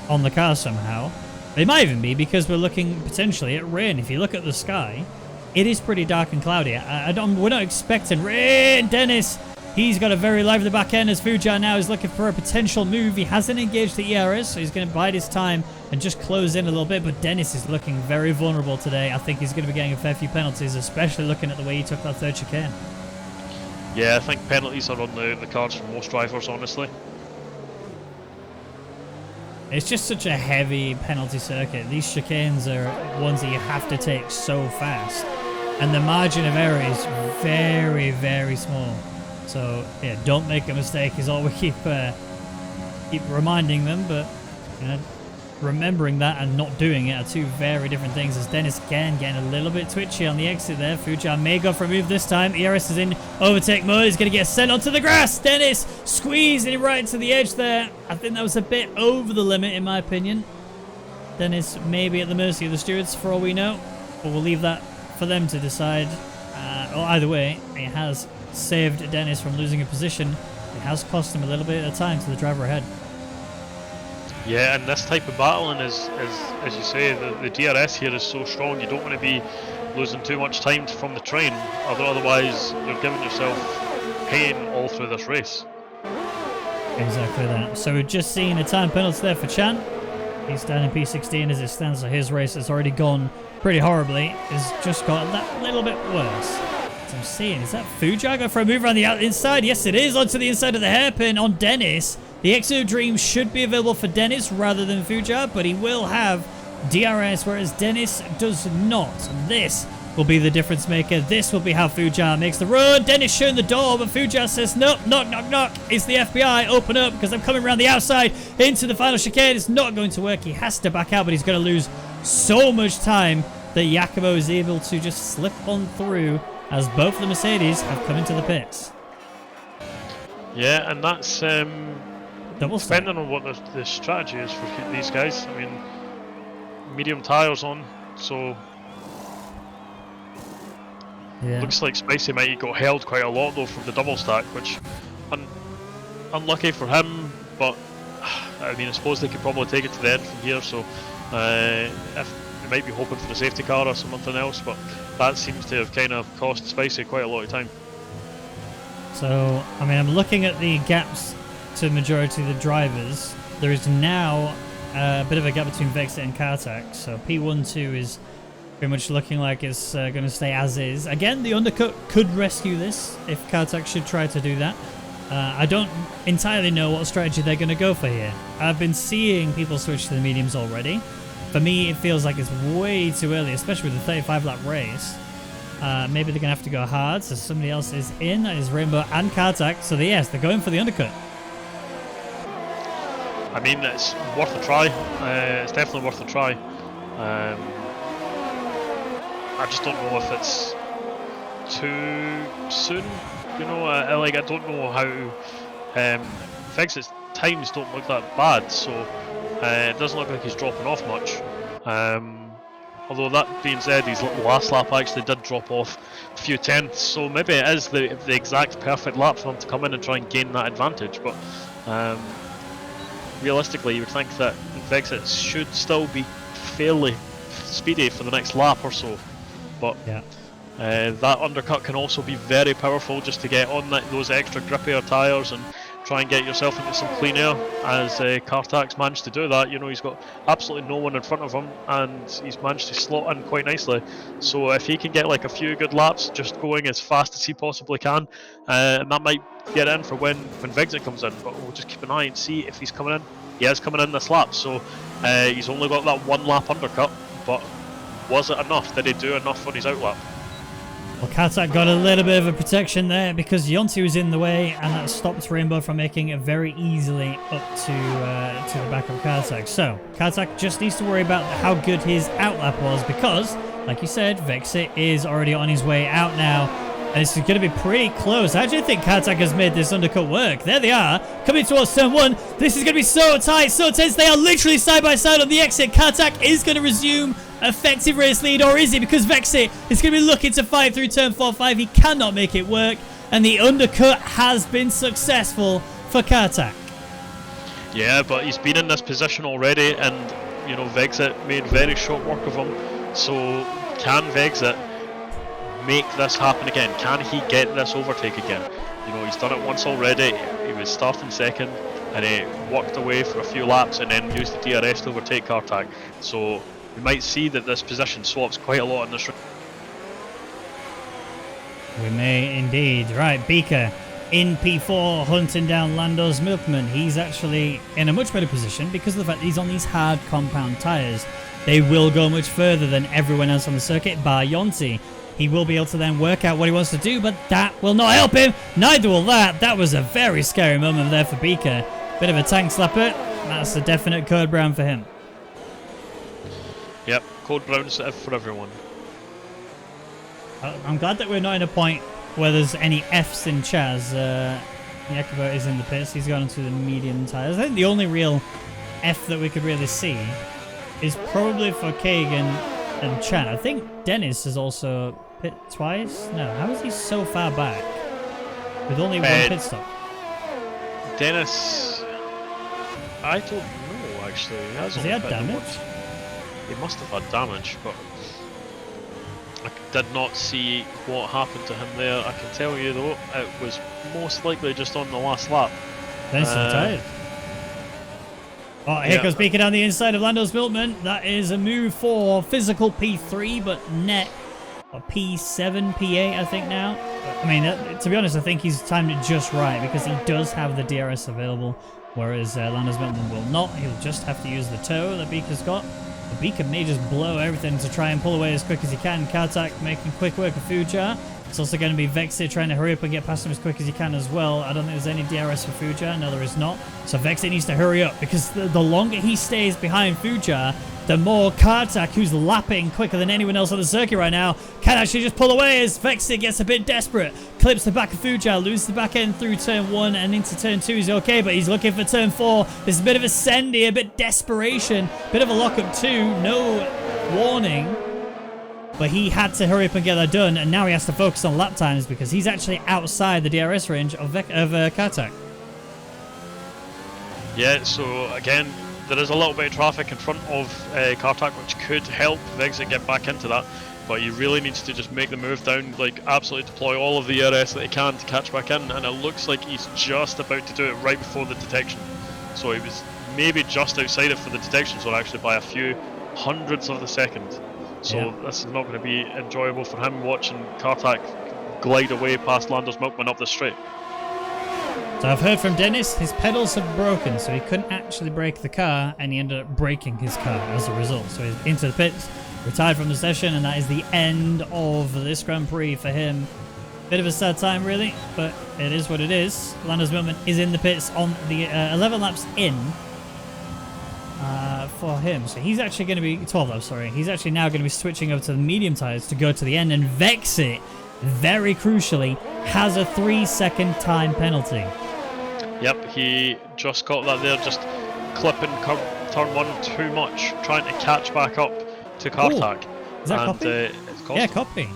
on the car somehow. It might even be because we're looking potentially at rain. If you look at the sky, it is pretty dark and cloudy. We're not expecting rain. Dennis, he's got a very lively back end as Fujar now is looking for a potential move. He hasn't engaged the ERS, so he's going to bide his time and just close in a little bit. But Dennis is looking very vulnerable today. I think he's going to be getting a fair few penalties, especially looking at the way he took that third chicane. Yeah, I think penalties are on the cards for most drivers, honestly. It's just such a heavy penalty circuit. These chicanes are ones that you have to take so fast. And the margin of error is very, very small. So, yeah, don't make a mistake is all we keep reminding them. But, you know, remembering that and not doing it are two very different things. As Dennis again getting a little bit twitchy on the exit there. Fujar may go for a move this time. ERS is in overtake mode. He's going to get sent onto the grass. Dennis squeezing right to the edge there. I think that was a bit over the limit in my opinion. Dennis may be at the mercy of the stewards for all we know. But we'll leave that for them to decide. Or either way, it has saved Dennis from losing a position. It has cost him a little bit of time to the driver ahead. Yeah, and this type of battling is as you say, the DRS here is so strong. You don't want to be losing too much time from the train, otherwise you're giving yourself pain all through this race. Exactly that. So we've just seen a time penalty there for Chan. He's down in P16 as it stands, so his race has already gone pretty horribly. It's just got that little bit worse. As I'm seeing, is that Fujar going for a move around the inside? Yes, it is, onto the inside of the hairpin on Dennis. The Exo Dream should be available for Dennis rather than Fujar, but he will have DRS, whereas Dennis does not. And this will be the difference maker. This will be how Fujar makes the run. Dennis showing the door, but Fujar says, no, knock, knock, knock. It's the FBI. Open up, because I'm coming around the outside into the final chicane. It's not going to work. He has to back out, but he's going to lose so much time that Yakubo is able to just slip on through as both the Mercedes have come into the pits. Yeah, and that's Depending on what the strategy is for these guys. I mean, medium tyres on, so yeah. Looks like Spicy might got held quite a lot though from the double stack, which unlucky for him. But I mean, I suppose they could probably take it to the end from here. So if they might be hoping for the safety car or something else, but that seems to have kind of cost Spicy quite a lot of time. So I mean, I'm looking at the gaps to the majority of the drivers. There is now a bit of a gap between Vexit and Kartak, so P1-2 is pretty much looking like it's going to stay as is. Again, the undercut could rescue this if Kartak should try to do that. I don't entirely know what strategy they're going to go for here. I've been seeing people switch to the mediums already. For me, it feels like it's way too early, especially with the 35-lap race. Maybe they're going to have to go hard, so somebody else is in. That is Rainbow and Kartak, so yes, they're going for the undercut. I mean, it's worth a try. It's definitely worth a try. I just don't know if it's too soon. You know, I don't know how Vexit's times don't look that bad, so it doesn't look like he's dropping off much. Although that being said, his last lap actually did drop off a few tenths, so maybe it is the exact perfect lap for him to come in and try and gain that advantage. But realistically, you would think that Vexit should still be fairly speedy for the next lap or so. But yeah. That undercut can also be very powerful just to get on those extra grippier tyres and try and get yourself into some clean air, as Kartak's managed to do that. You know, he's got absolutely no one in front of him and he's managed to slot in quite nicely. So if he can get like a few good laps just going as fast as he possibly can, and that might get in for when Vexit comes in, but we'll just keep an eye and see if he's coming in. He is coming in this lap, so he's only got that one lap undercut, but was it enough? Did he do enough on his outlap? Well, Kartak got a little bit of a protection there because Yonti was in the way, and that stopped Rainbow from making it very easily up to the back of Kartak. So Kartak just needs to worry about how good his outlap was because, like you said, Vexit is already on his way out now. And this is going to be pretty close. I actually think Kartak has made this undercut work. There they are, coming towards turn 1. This is going to be so tight, so tense. They are literally side by side on the exit. Kartak is going to resume effective race lead, or is he? Because Vexit is going to be looking to fight through turn 4-5. He cannot make it work, and the undercut has been successful for Kartak. Yeah, but he's been in this position already, and you know, Vexit made very short work of him. So can Vexit make this happen again? Can he get this overtake again? You know, he's done it once already. He was starting second and he walked away for a few laps and then used the DRS to overtake Kartak. So we might see that this position swaps quite a lot in this race. We may indeed. Right, Beaker in P4 hunting down Lando's Milkman. He's actually in a much better position because of the fact that he's on these hard compound tyres. They will go much further than everyone else on the circuit, bar Yonti. He will be able to then work out what he wants to do, but that will not help him. Neither will that. That was a very scary moment there for Beaker. Bit of a tank slapper. That's a definite code brown for him. Yep, code brown's for everyone. I'm glad that we're not in a point where there's any Fs in Chaz. Yakubo is in the pits. He's gone into the medium tyres. I think the only real F that we could really see is probably for Kagan and Chan. I think Dennis is also pit twice. No, how is he so far back with only one pit stop? Dennis, I don't know actually. Has he had damage? He must have had damage, but I did not see what happened to him there. I can tell you though, it was most likely just on the last lap. Dennis is retired. Oh, here goes Beaker down the inside of Lando's Milkman. That is a move for physical P3, but net P7, P8, I think now. I mean, to be honest, I think he's timed it just right because he does have the DRS available, whereas Lando's Milkman will not. He'll just have to use the tow that Beaker's got. The Beaker may just blow everything to try and pull away as quick as he can. Kartak making quick work of Fujar. It's also going to be Vexit trying to hurry up and get past him as quick as he can as well. I don't think there's any DRS for Fujar. No, there is not. So Vexit needs to hurry up because the longer he stays behind Fujar, the more Kartak, who's lapping quicker than anyone else on the circuit right now, can actually just pull away as Vexit gets a bit desperate. Clips the back of Fujar, loses the back end through turn 1 and into turn 2. He's okay, but he's looking for turn 4. There's a bit of a send here, a bit desperation, bit of a lockup too. No warning. But he had to hurry up and get that done, and now he has to focus on lap times because he's actually outside the DRS range of Kartak. Yeah, so again, there is a little bit of traffic in front of Kartak, which could help Vexit get back into that. But he really needs to just make the move down, like absolutely deploy all of the DRS that he can to catch back in. And it looks like he's just about to do it right before the detection. So he was maybe just outside it for the detection zone actually by a few hundredths of the second. So this is not going to be enjoyable for him watching Kartak glide away past Lando's Milkman up the straight. So I've heard from Dennis, his pedals have broken, so he couldn't actually brake the car, and he ended up breaking his car as a result. So he's into the pits, retired from the session, and that is the end of this Grand Prix for him. Bit of a sad time, really, but it is what it is. Lando's Milkman is in the pits on the 11 laps in. For him, so he's actually going to be 12 laps, sorry. He's actually now going to be switching over to the medium tires to go to the end, and Vexit, very crucially, has a 3-second time penalty. Yep, he just got that there, just clipping turn 1 too much, trying to catch back up to Kartak. Is that and Copy? It's cost Yeah, him. Copy.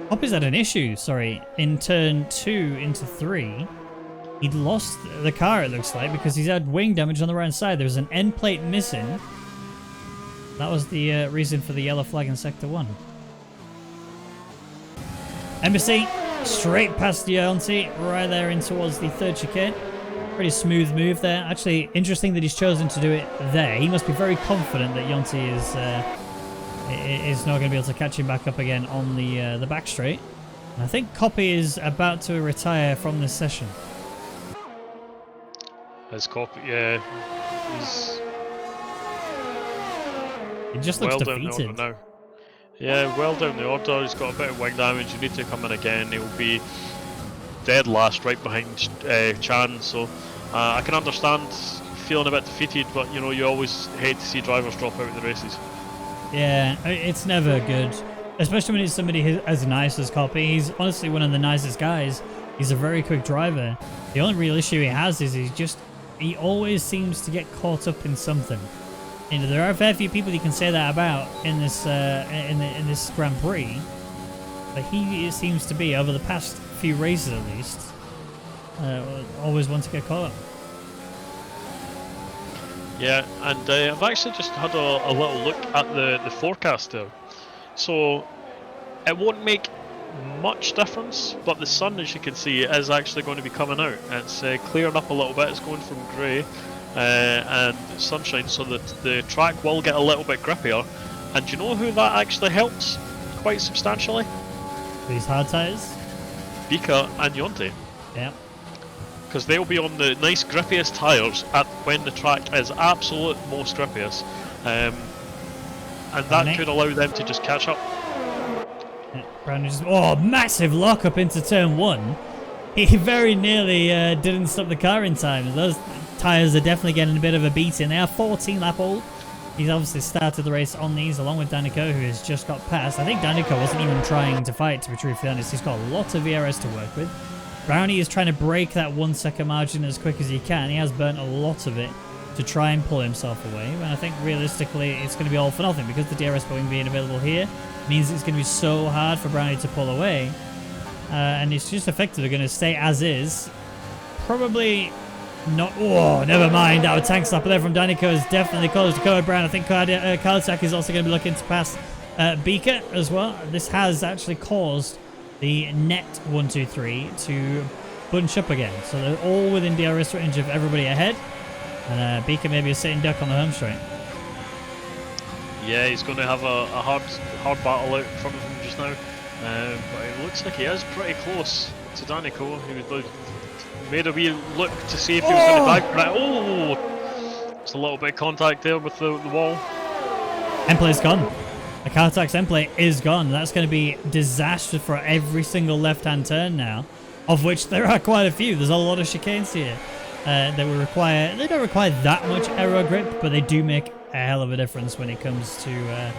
Copy's had an issue, sorry, in turn 2 into 3. He'd lost the car, it looks like, because he's had wing damage on the right side. There's an end plate missing. That was the reason for the yellow flag in Sector 1. Embassy, straight past Yonti, right there in towards the third chicane. Pretty smooth move there. Actually, interesting that he's chosen to do it there. He must be very confident that Yonti is not going to be able to catch him back up again on the back straight. And I think Copy is about to retire from this session. His Copy, yeah, he's He just looks well down the defeated. order now. Yeah, well down the order. He's got a bit of wing damage. You need to come in again. He'll be dead last, right behind Chan. So I can understand feeling a bit defeated, but you know, you always hate to see drivers drop out of the races. Yeah, it's never good, especially when it's somebody as nice as Copy. He's honestly one of the nicest guys. He's a very quick driver. The only real issue he has is he always seems to get caught up in something. You know, there are a fair few people you can say that about in this in this Grand Prix, but he seems to be, over the past few races at least, always want to get caught up. Yeah, and I've actually just had a little look at the forecast there. So it won't make much difference, but the sun, as you can see, is actually going to be coming out. It's clearing up a little bit. It's going from grey and sunshine, so that the track will get a little bit grippier. And do you know who that actually helps quite substantially? These hard tyres. Bika and Yonte. Yeah. Because they'll be on the nice grippiest tyres at when the track is absolute most grippiest, and that could allow them to just catch up. Yeah, Brandon just, oh, massive lock up into turn 1. He very nearly didn't stop the car in time. Those tyres are definitely getting a bit of a beating. They are 14 lap old. He's obviously started the race on these along with Danica, who has just got past. I think Danica wasn't even trying to fight, to be truthfully honest. He's got a lot of VRS to work with. Brownie is trying to break that 1 second margin as quick as he can. He has burnt a lot of it to try and pull himself away. And I think realistically it's going to be all for nothing, because the DRS point being available here means it's going to be so hard for Brownie to pull away. And it's just effectively going to stay as is. Probably not. Oh, never mind. Our tank stopper there from Danica is definitely close to Code Brown. I think Kartak is also going to be looking to pass Beaker as well. This has actually caused the net 1, 2, 3 to bunch up again. So they're all within DRS range of everybody ahead. And Beaker maybe a sitting duck on the home straight. Yeah, he's going to have a hard battle out in front of him just now. But it looks like he is pretty close to Danico. He made a wee look to see if he was going to back. Right. Oh! It's a little bit of contact there with the wall. Endplate's gone. The Kartak's endplate is gone. That's going to be disastrous for every single left-hand turn now, of which there are quite a few. There's a lot of chicanes here that will require. They don't require that much aero grip, but they do make a hell of a difference when it comes to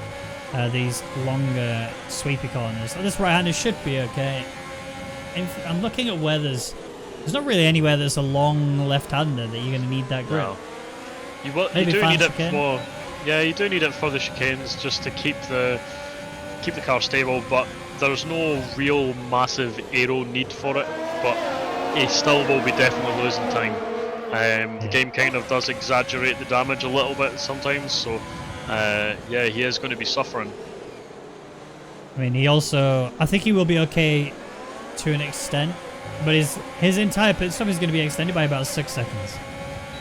these longer sweepy corners. So this right-hander should be okay. I'm looking at where there's not really anywhere there's a long left-hander that you're going to need that grip. No. You do need it for. Yeah, you do need it for the chicanes just to keep the car stable, but there's no real massive aero need for it. But he still will be definitely losing time. The game kind of does exaggerate the damage a little bit sometimes, so yeah, he is going to be suffering. I mean, I think he will be okay to an extent, but his entire pit stop is going to be extended by about 6 seconds.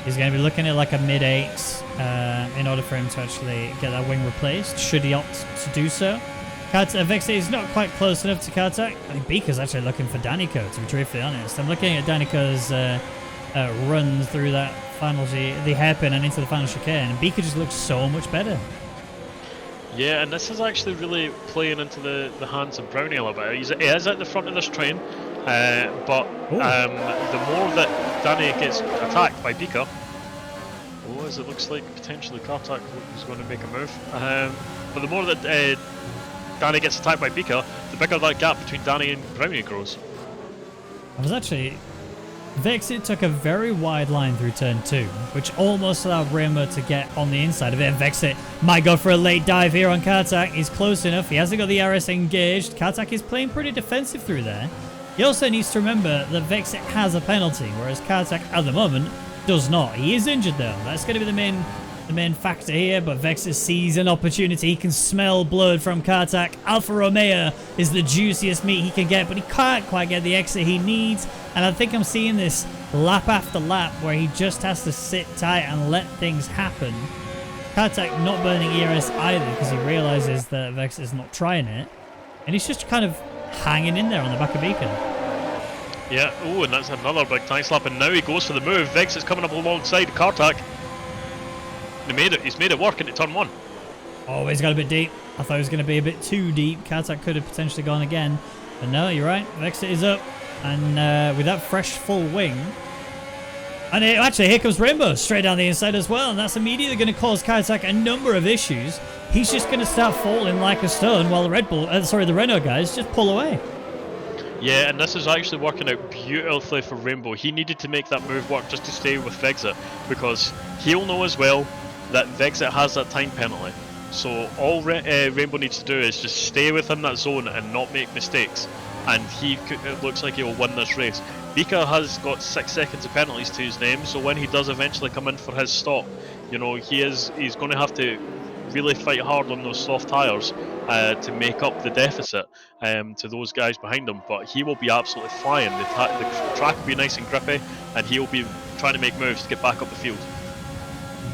He's going to be looking at like a mid-8 in order for him to actually get that wing replaced, should he opt to do so. Vexy is not quite close enough to Kartak. I think Beaker's actually looking for Danico, to be truthfully honest. I'm looking at Danico's run through that the hairpin and into the final chicane, and Beaker just looks so much better. Yeah, and this is actually really playing into the hands of Brownie a little bit. He is at the front of this train, but the more that Danny gets attacked by Beaker, as it looks like potentially Kartak is going to make a move, but the more that Danny gets attacked by Beaker, the bigger that gap between Danny and Brownie grows. I was actually Vexit took a very wide line through turn 2, which almost allowed Rainbow to get on the inside of it. And Vexit might go for a late dive here on Kartak. He's close enough. He hasn't got the RS engaged. Kartak is playing pretty defensive through there. He also needs to remember that Vexit has a penalty, whereas Kartak at the moment does not. He is injured though. That's going to be the main factor here, but Vexit sees an opportunity. He can smell blood from Kartak. Alfa Romeo is the juiciest meat he can get, but he can't quite get the exit he needs. And I think I'm seeing this lap after lap where he just has to sit tight and let things happen. Kartak not burning ERS either because he realizes that Vexit is not trying it. And he's just kind of hanging in there on the back of Beacon. Yeah, oh, and that's another big tank slap, and now he goes for the move. Vexit's coming up alongside Kartak. He made it. He's made it work into turn 1. Oh, he's got a bit deep. I thought it was going to be a bit too deep. Kartak could have potentially gone again. But no, you're right. Vexit is up. And with that fresh full wing. And actually, here comes Rainbow straight down the inside as well. And that's immediately going to cause Kartak a number of issues. He's just going to start falling like a stone while the Renault guys just pull away. Yeah, and this is actually working out beautifully for Rainbow. He needed to make that move work just to stay with Vexit, because he'll know as well that Vexit has that time penalty. So all Rainbow needs to do is just stay within that zone and not make mistakes, and it looks like he'll win this race. Bika has got 6 seconds of penalties to his name, so when he does eventually come in for his stop, you know, he's going to have to really fight hard on those soft tyres to make up the deficit to those guys behind him. But he will be absolutely flying. The track will be nice and grippy, and he'll be trying to make moves to get back up the field.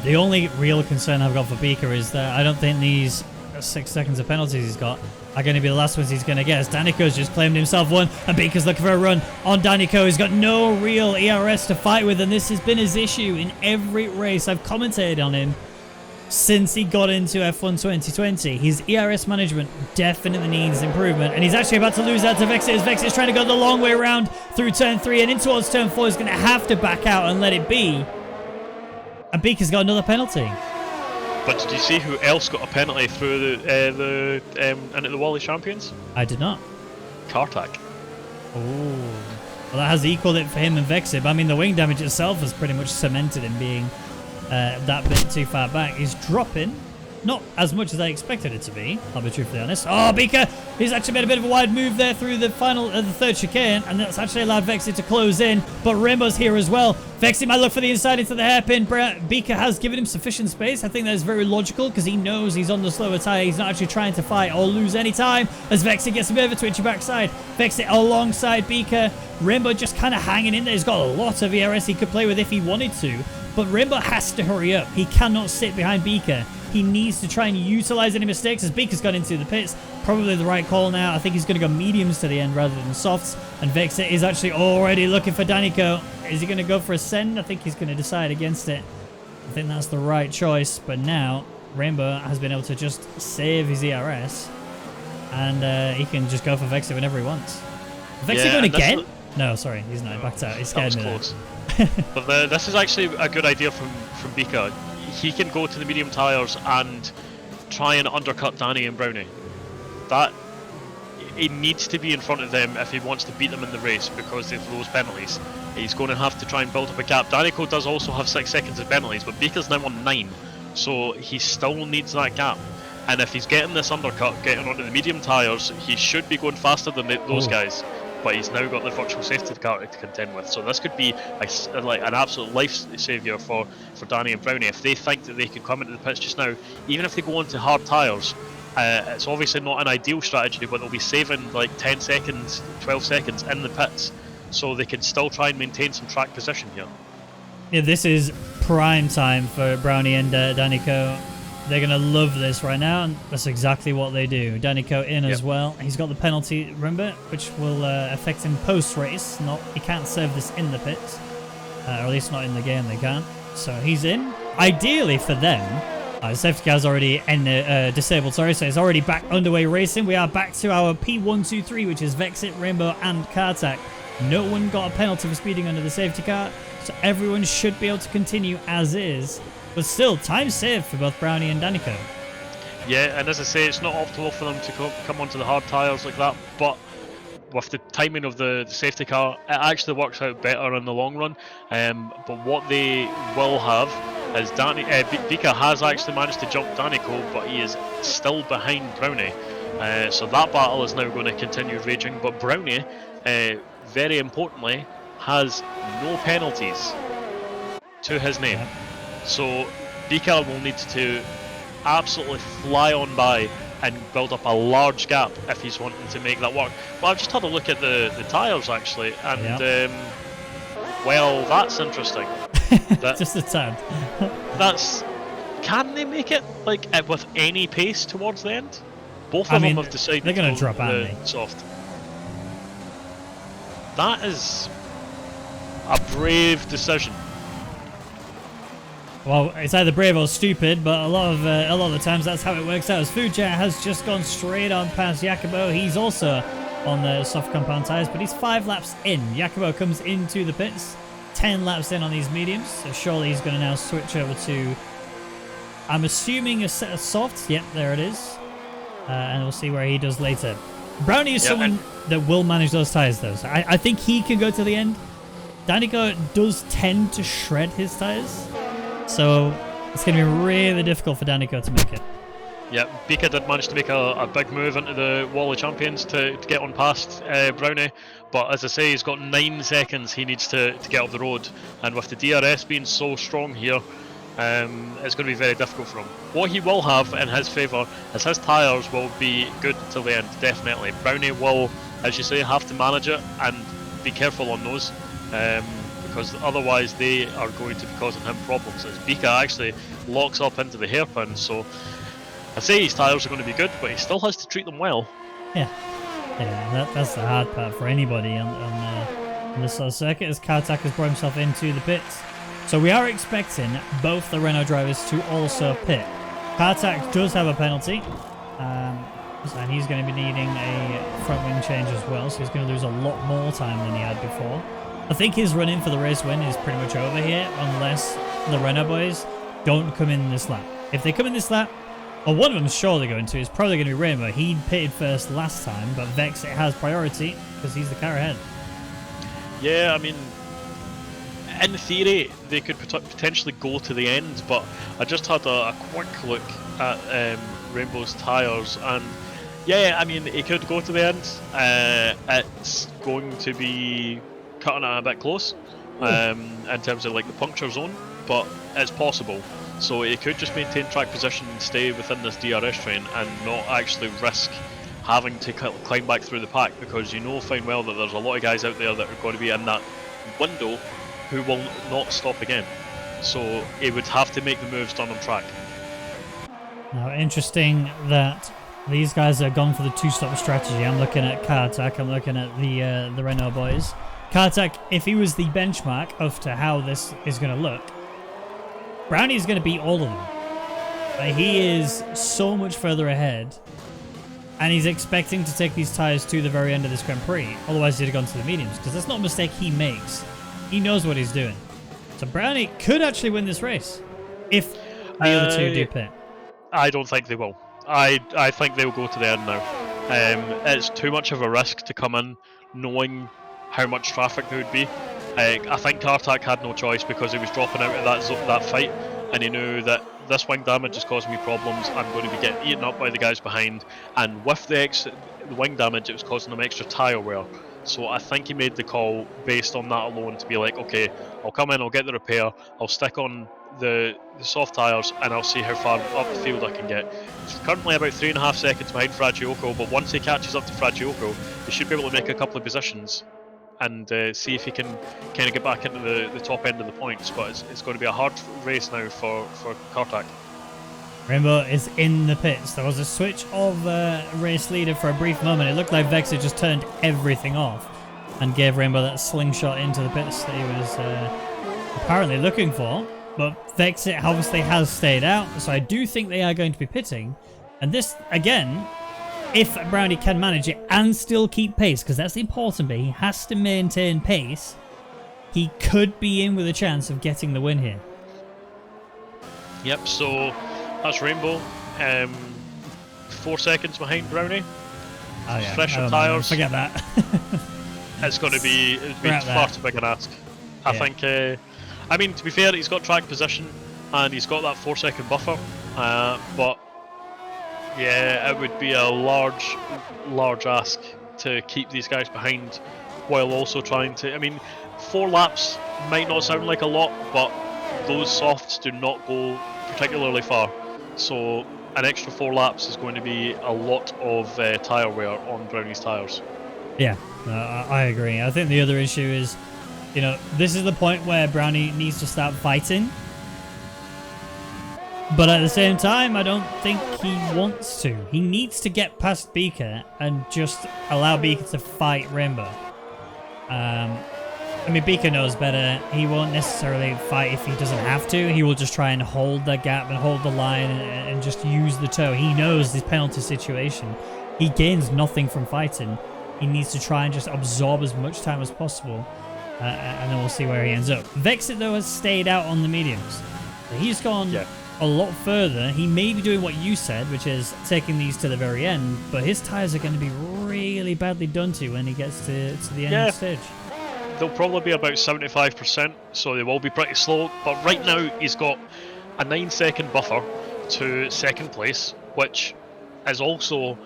The only real concern I've got for Beaker is that I don't think these 6 seconds of penalties he's got are going to be the last ones he's going to get, as Danico's just claimed himself one, and Beaker's looking for a run on Danico. He's got no real ERS to fight with, and this has been his issue in every race I've commentated on him since he got into F1 2020. His ERS management definitely needs improvement, and he's actually about to lose out to Vexit, as Vexit's trying to go the long way around through turn 3 and in towards turn 4. He's going to have to back out and let it be. And Beaker's got another penalty. But did you see who else got a penalty through into the Wally Champions? I did not. Kartak. Oh, well, that has equaled it for him and Vexit. But I mean, the wing damage itself has pretty much cemented him being that bit too far back. He's dropping, not as much as I expected it to be, I'll be truthfully honest. Oh, Beaker, he's actually made a bit of a wide move there through the third chicane, and that's actually allowed Vexit to close in, but Rainbow's here as well. Vexit might look for the inside into the hairpin. Beaker has given him sufficient space. I think that is very logical, because he knows he's on the slower tyre. He's not actually trying to fight or lose any time, as Vexit gets a bit of a twitchy backside. Vexit alongside Beaker. Rainbow just kind of hanging in there. He's got a lot of ERS he could play with if he wanted to, but Rainbow has to hurry up. He cannot sit behind Beaker. He needs to try and utilize any mistakes, as Beaker's gone into the pits. Probably the right call now. I think he's going to go mediums to the end rather than softs. And Vexit is actually already looking for Danico. Is he going to go for a send? I think he's going to decide against it. I think that's the right choice. But now Rainbow has been able to just save his ERS. And he can just go for Vexit whenever he wants. Vexit going again? No, sorry. He's not. He backed out. He scared me close. But this is actually a good idea from Beaker. He can go to the medium tyres and try and undercut Danny and Brownie. That he needs to be in front of them if he wants to beat them in the race, because of those penalties. He's going to have to try and build up a gap. Danico does also have 6 seconds of penalties, but Beaker's now on 9, so he still needs that gap. And if he's getting this undercut, getting onto the medium tyres, he should be going faster than those guys. But he's now got the virtual safety car to contend with. So this could be like an absolute life saviour for Danny and Brownie. If they think that they can come into the pits just now, even if they go onto hard tyres, it's obviously not an ideal strategy, but they'll be saving like 10 seconds, 12 seconds in the pits, so they can still try and maintain some track position here. Yeah, this is prime time for Brownie and Danico. They're going to love this right now, and that's exactly what they do. Danico in as well. He's got the penalty, remember, which will affect him post-race. He can't serve this in the pits, or at least not in the game they can't. So he's in. Ideally for them, the safety car's already disabled, sorry, so it's already back underway racing. We are back to our P123, which is Vexit, Rainbow, and Kartak. No one got a penalty for speeding under the safety car, so everyone should be able to continue as is. But still, time saved for both Brownie and Danico. Yeah, and as I say, it's not optimal for them to come onto the hard tyres like that, but with the timing of the safety car, it actually works out better in the long run. But what they will have is Vika has actually managed to jump Danico, but he is still behind Brownie. So that battle is now going to continue raging. But Brownie, very importantly, has no penalties to his name. Yep. So Vika will need to absolutely fly on by and build up a large gap if he's wanting to make that work. Well, I've just had a look at the tyres actually, and well, that's interesting. Just a tad. Can they make it like with any pace towards the end? Both of them have decided they're going to drop Andy. Soft. That is a brave decision. Well, it's either brave or stupid, but a lot of the times that's how it works out. As Fuja has just gone straight on past Jacobo. He's also on the soft compound tyres, but he's 5 laps in. Jacobo comes into the pits, 10 laps in on these mediums, so surely he's going to now switch over to, I'm assuming, a set of softs. Yep, there it is. And we'll see where he does later. Brownie is someone that will manage those tyres, though. So I think he can go to the end. Danico does tend to shred his tyres. So it's going to be really difficult for Danico to make it. Yeah, Bika did manage to make a big move into the Wall of Champions to get on past Brownie, but as I say, he's got 9 seconds he needs to get off the road, and with the DRS being so strong here, it's going to be very difficult for him. What he will have in his favour is his tyres will be good till the end, definitely. Brownie will, as you say, have to manage it and be careful on those. Because otherwise they are going to be causing him problems as Bika actually locks up into the hairpin. So I say his tyres are going to be good, but he still has to treat them well. Yeah, that's the hard part for anybody on this sort of circuit, as Kartak has brought himself into the pits. So we are expecting both the Renault drivers to also pit. Kartak does have a penalty, and he's going to be needing a front wing change as well, so he's going to lose a lot more time than he had before. I think his run-in for the race win is pretty much over here, unless the Renault boys don't come in this lap. If they come in this lap, well, one of them is surely going to. It's probably going to be Rainbow. He pitted first last time, but Vexit has priority because he's the car ahead. Yeah, I mean, in theory, they could potentially go to the end, but I just had a quick look at Rainbow's tyres, and yeah, I mean, he could go to the end. It's going to be cutting it a bit close in terms of like the puncture zone, but it's possible. So he could just maintain track position and stay within this DRS train and not actually risk having to climb back through the pack, because you know fine well that there's a lot of guys out there that are going to be in that window who will not stop again. So he would have to make the moves done on track. Now, interesting that these guys are gone for the 2-stop strategy. I'm looking at Kartak, I'm looking at the Renault boys. Kartak, if he was the benchmark of to how this is going to look, Brownie's going to beat all of them. He is so much further ahead, and he's expecting to take these tyres to the very end of this Grand Prix. Otherwise, he'd have gone to the mediums, because that's not a mistake he makes. He knows what he's doing. So Brownie could actually win this race if the other two do pit. I don't think they will. I think they'll go to the end now. It's too much of a risk to come in knowing how much traffic there would be. I think Kartak had no choice because he was dropping out of that fight, and he knew that this wing damage is causing me problems. I'm going to be getting eaten up by the guys behind, and with the wing damage, it was causing them extra tyre wear. So I think he made the call based on that alone to be like, okay, I'll come in, I'll get the repair, I'll stick on the soft tyres, and I'll see how far up the field I can get. He's currently about 3.5 seconds behind Fragioko, but once he catches up to Fragioko, he should be able to make a couple of positions and see if he can kind of get back into the top end of the points. But it's going to be a hard race now for Kartak. Rainbow is in the pits. There was a switch of race leader for a brief moment. It looked like Vexit just turned everything off and gave Rainbow that slingshot into the pits that he was apparently looking for. But Vexit obviously has stayed out, so I do think they are going to be pitting. And this, again, if Brownie can manage it and still keep pace, because that's the important bit, he has to maintain pace, he could be in with a chance of getting the win here. Yep, so that's Rainbow. 4 seconds behind Brownie. Oh yeah, Fresher oh, tyres. forget that. It's going to be far too big an ask. I think. I mean, to be fair, he's got track position and he's got that 4-second buffer. But yeah, it would be a large ask to keep these guys behind, while also trying to. I mean, 4 laps might not sound like a lot, but those softs do not go particularly far. So an extra 4 laps is going to be a lot of tyre wear on Brownie's tyres. Yeah, I agree. I think the other issue is, you know, this is the point where Brownie needs to start fighting. But at the same time, I don't think he wants to. He needs to get past Beaker and just allow Beaker to fight Rainbow. I mean, Beaker knows better. He won't necessarily fight if he doesn't have to. He will just try and hold the gap and hold the line and just use the toe. He knows this penalty situation. He gains nothing from fighting. He needs to try and just absorb as much time as possible. And then we'll see where he ends up. Vexit, though, has stayed out on the mediums. He's gone a lot further. He may be doing what you said, which is taking these to the very end, but his tyres are going to be really badly done to when he gets to the end of the stage. They'll probably be about 75%, so they will be pretty slow. But right now, he's got a 9-second buffer to second place, which is also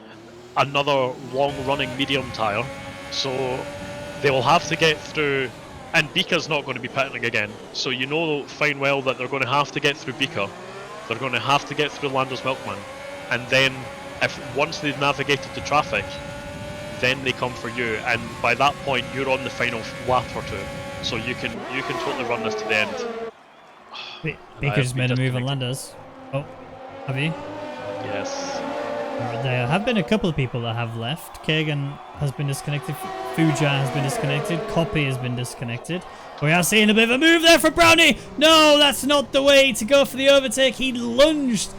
another long-running medium tyre. So they will have to get through, and Beaker's not going to be pitting again. So you know fine well that they're going to have to get through Beaker. They're going to have to get through Landers Milkman, and then once they've navigated the traffic, then they come for you, and by that point you're on the final lap or two, so you can totally run this to the end. Beaker's made a move on Landers. Oh, have you? Yes. There have been a couple of people that have left. Kagan has been disconnected. Fuja has been disconnected. Copy has been disconnected. We are seeing a bit of a move there for Brownie. No, that's not the way to go for the overtake. He lunged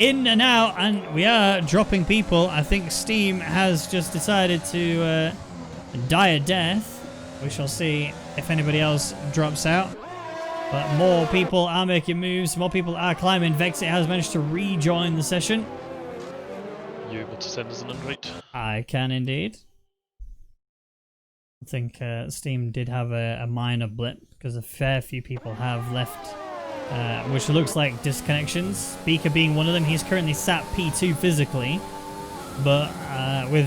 in and out, and we are dropping people. I think Steam has just decided to die a death. We shall see if anybody else drops out. But more people are making moves. More people are climbing. Vexit has managed to rejoin the session. You able to send us an invite? I can indeed. I think Steam did have a minor blip because a fair few people have left, which looks like disconnections. Beaker being one of them. He's currently sat P2 physically, but with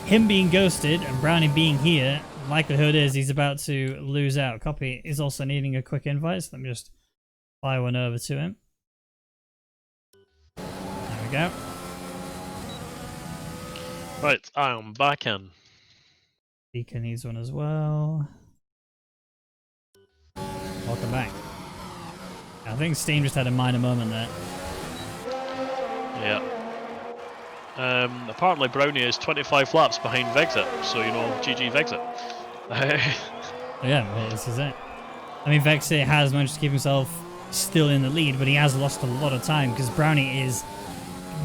him being ghosted and Brownie being here, likelihood is he's about to lose out. Copy is also needing a quick invite, so let me just fire one over to him. There we go. Right, I am back in. Beaker needs one as well. Welcome back. I think Steam just had a minor moment there. Yeah. Apparently Brownie is 25 laps behind Vexit, so you know, GG Vexit. Yeah, well, this is it. I mean, Vexit has managed to keep himself still in the lead, but he has lost a lot of time because Brownie is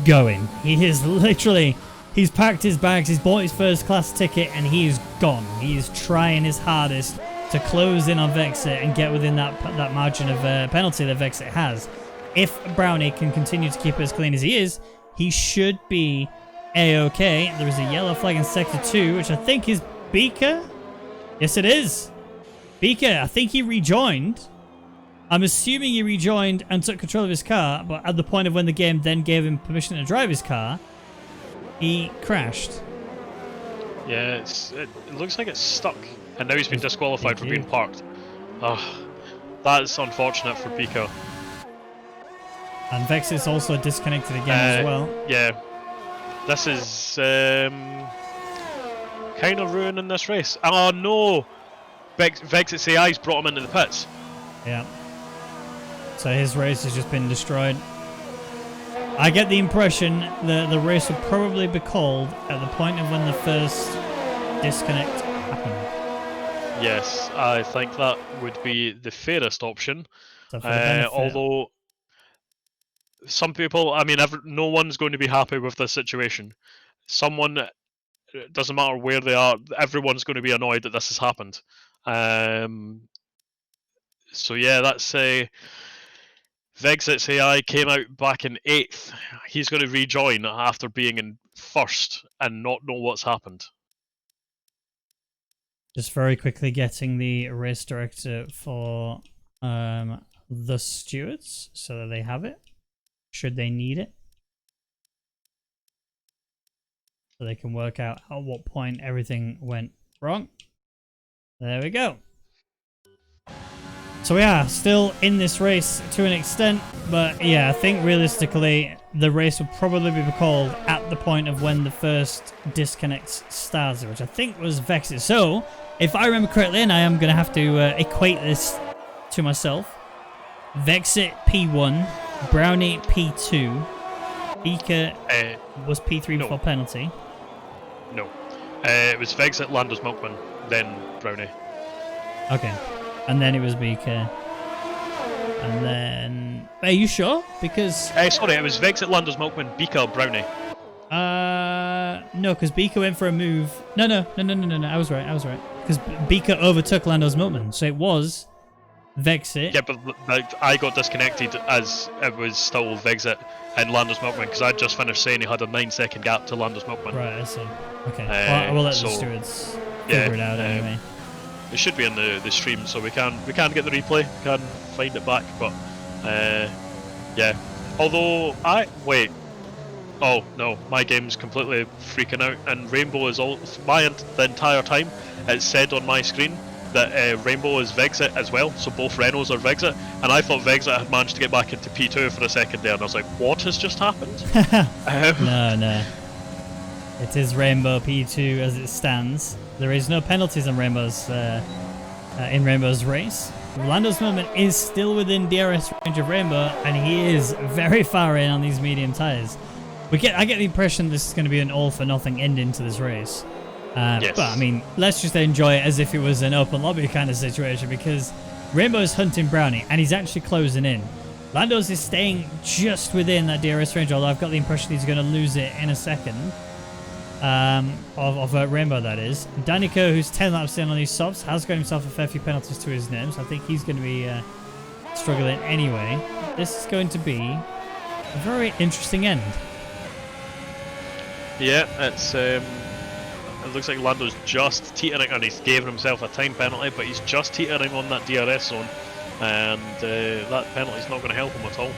going. He is literally... He's packed his bags, he's bought his first class ticket, and he is gone. He is trying his hardest to close in on Vexit and get within that margin of penalty that Vexit has. If Brownie can continue to keep it as clean as he is, he should be A-OK. There is a yellow flag in Sector 2, which I think is Beaker? Yes, it is. Beaker, I think he rejoined. I'm assuming he rejoined and took control of his car, but at the point of when the game then gave him permission to drive his car, he crashed. Yeah, it looks like it's stuck, and now he's been disqualified for being parked. Oh, that's unfortunate for Beaker. And Vexit's also disconnected again as well. Yeah, this is kind of ruining this race. Oh no! Vexit's AI's brought him into the pits. Yeah. So his race has just been destroyed. I get the impression that the race would probably be called at the point of when the first disconnect happened. Yes, I think that would be the fairest option. So although some people, I mean, no one's going to be happy with this situation. Someone, it doesn't matter where they are, everyone's going to be annoyed that this has happened. So yeah, that's Vexit's AI came out back in 8th. He's going to rejoin after being in first and not know what's happened. Just very quickly getting the race director for the stewards so that they have it, should they need it. So they can work out at what point everything went wrong. There we go. So we are still in this race to an extent, but yeah, I think realistically the race will probably be called at the point of when the first disconnect started, which I think was Vexit. So, if I remember correctly, and I am going to have to equate this to myself, Vexit P1, Brownie P2, Beaker was P3 before penalty. No. It was Vexit, Lando's Milkman, then Brownie. Okay. And then it was Beaker. And then... Are you sure? Because... sorry, it was Vexit, Lando's Milkman, Beaker, Brownie. No, because Beaker went for a move. No. I was right. Because Beaker overtook Lando's Milkman. So it was Vexit. Yeah, but I got disconnected as it was still Vexit and Lando's Milkman because I'd just finished saying he had a 9-second gap to Lando's Milkman. Right, I see. Okay. Well, we'll let the stewards figure it out anyway. It should be in the stream, so we can get the replay, we can find it back, but yeah. Although wait. Oh no, my game's completely freaking out, and Rainbow is all the entire time. It said on my screen that Rainbow is Vexit as well, so both Renos are Vexit, and I thought Vexit had managed to get back into P2 for a second there, and I was like, what has just happened? No. It is Rainbow P2 as it stands. There is no penalties on Rainbow's in Rainbow's race. Lando's Milkman is still within DRS range of Rainbow, and he is very far in on these medium tyres. I get the impression this is going to be an all-for-nothing ending to this race. Yes. But, I mean, let's just enjoy it as if it was an open lobby kind of situation, because Rainbow's hunting Brownie, and he's actually closing in. Lando's is staying just within that DRS range, although I've got the impression he's going to lose it in a second. Of Rainbow, that is. Danica, who's 10 laps in on these softs, has got himself a fair few penalties to his name, so I think he's going to be struggling anyway. This is going to be a very interesting end. Yeah, it's it looks like Lando's just teetering, and he's given himself a time penalty, but he's just teetering on that DRS zone, and that penalty's not going to help him at all.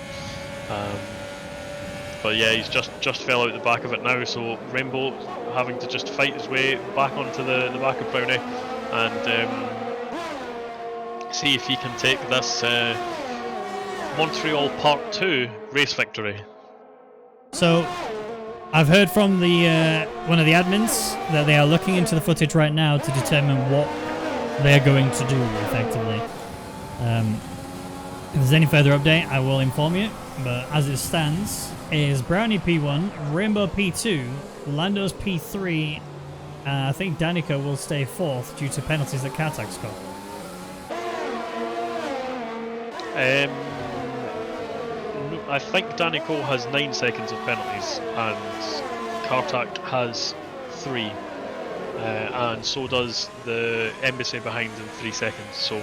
But yeah, he's just fell out the back of it now, so Rainbow having to just fight his way back onto the back of Brownie and see if he can take this Montreal Part 2 race victory. So, I've heard from the one of the admins that they are looking into the footage right now to determine what they're going to do, effectively. If there's any further update, I will inform you, but as it stands, is Brownie P1, Rainbow P2, Lando's P3, I think Danica will stay 4th due to penalties that Kartak's got. I think Danico has 9 seconds of penalties and Kartak has 3, and so does the Embassy behind in 3 seconds, so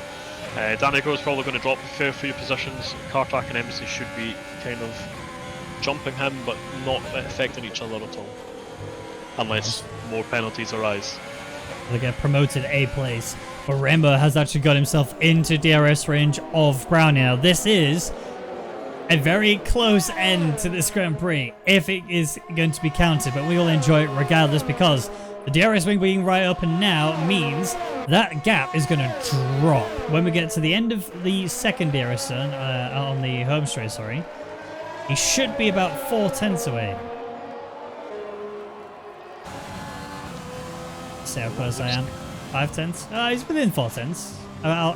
Danico is probably going to drop a fair few positions. Kartak and Embassy should be kind of jumping him, but not affecting each other at all, unless more penalties arise. They get promoted a place, but Rainbow has actually got himself into DRS range of Brownie. Now this is a very close end to this Grand Prix, if it is going to be counted, but we will enjoy it regardless, because the DRS wing being right open now means that gap is going to drop when we get to the end of the second DRS zone on the home straight. Sorry. He should be about 4/10 away. See how close I am. 5/10. He's within 4/10.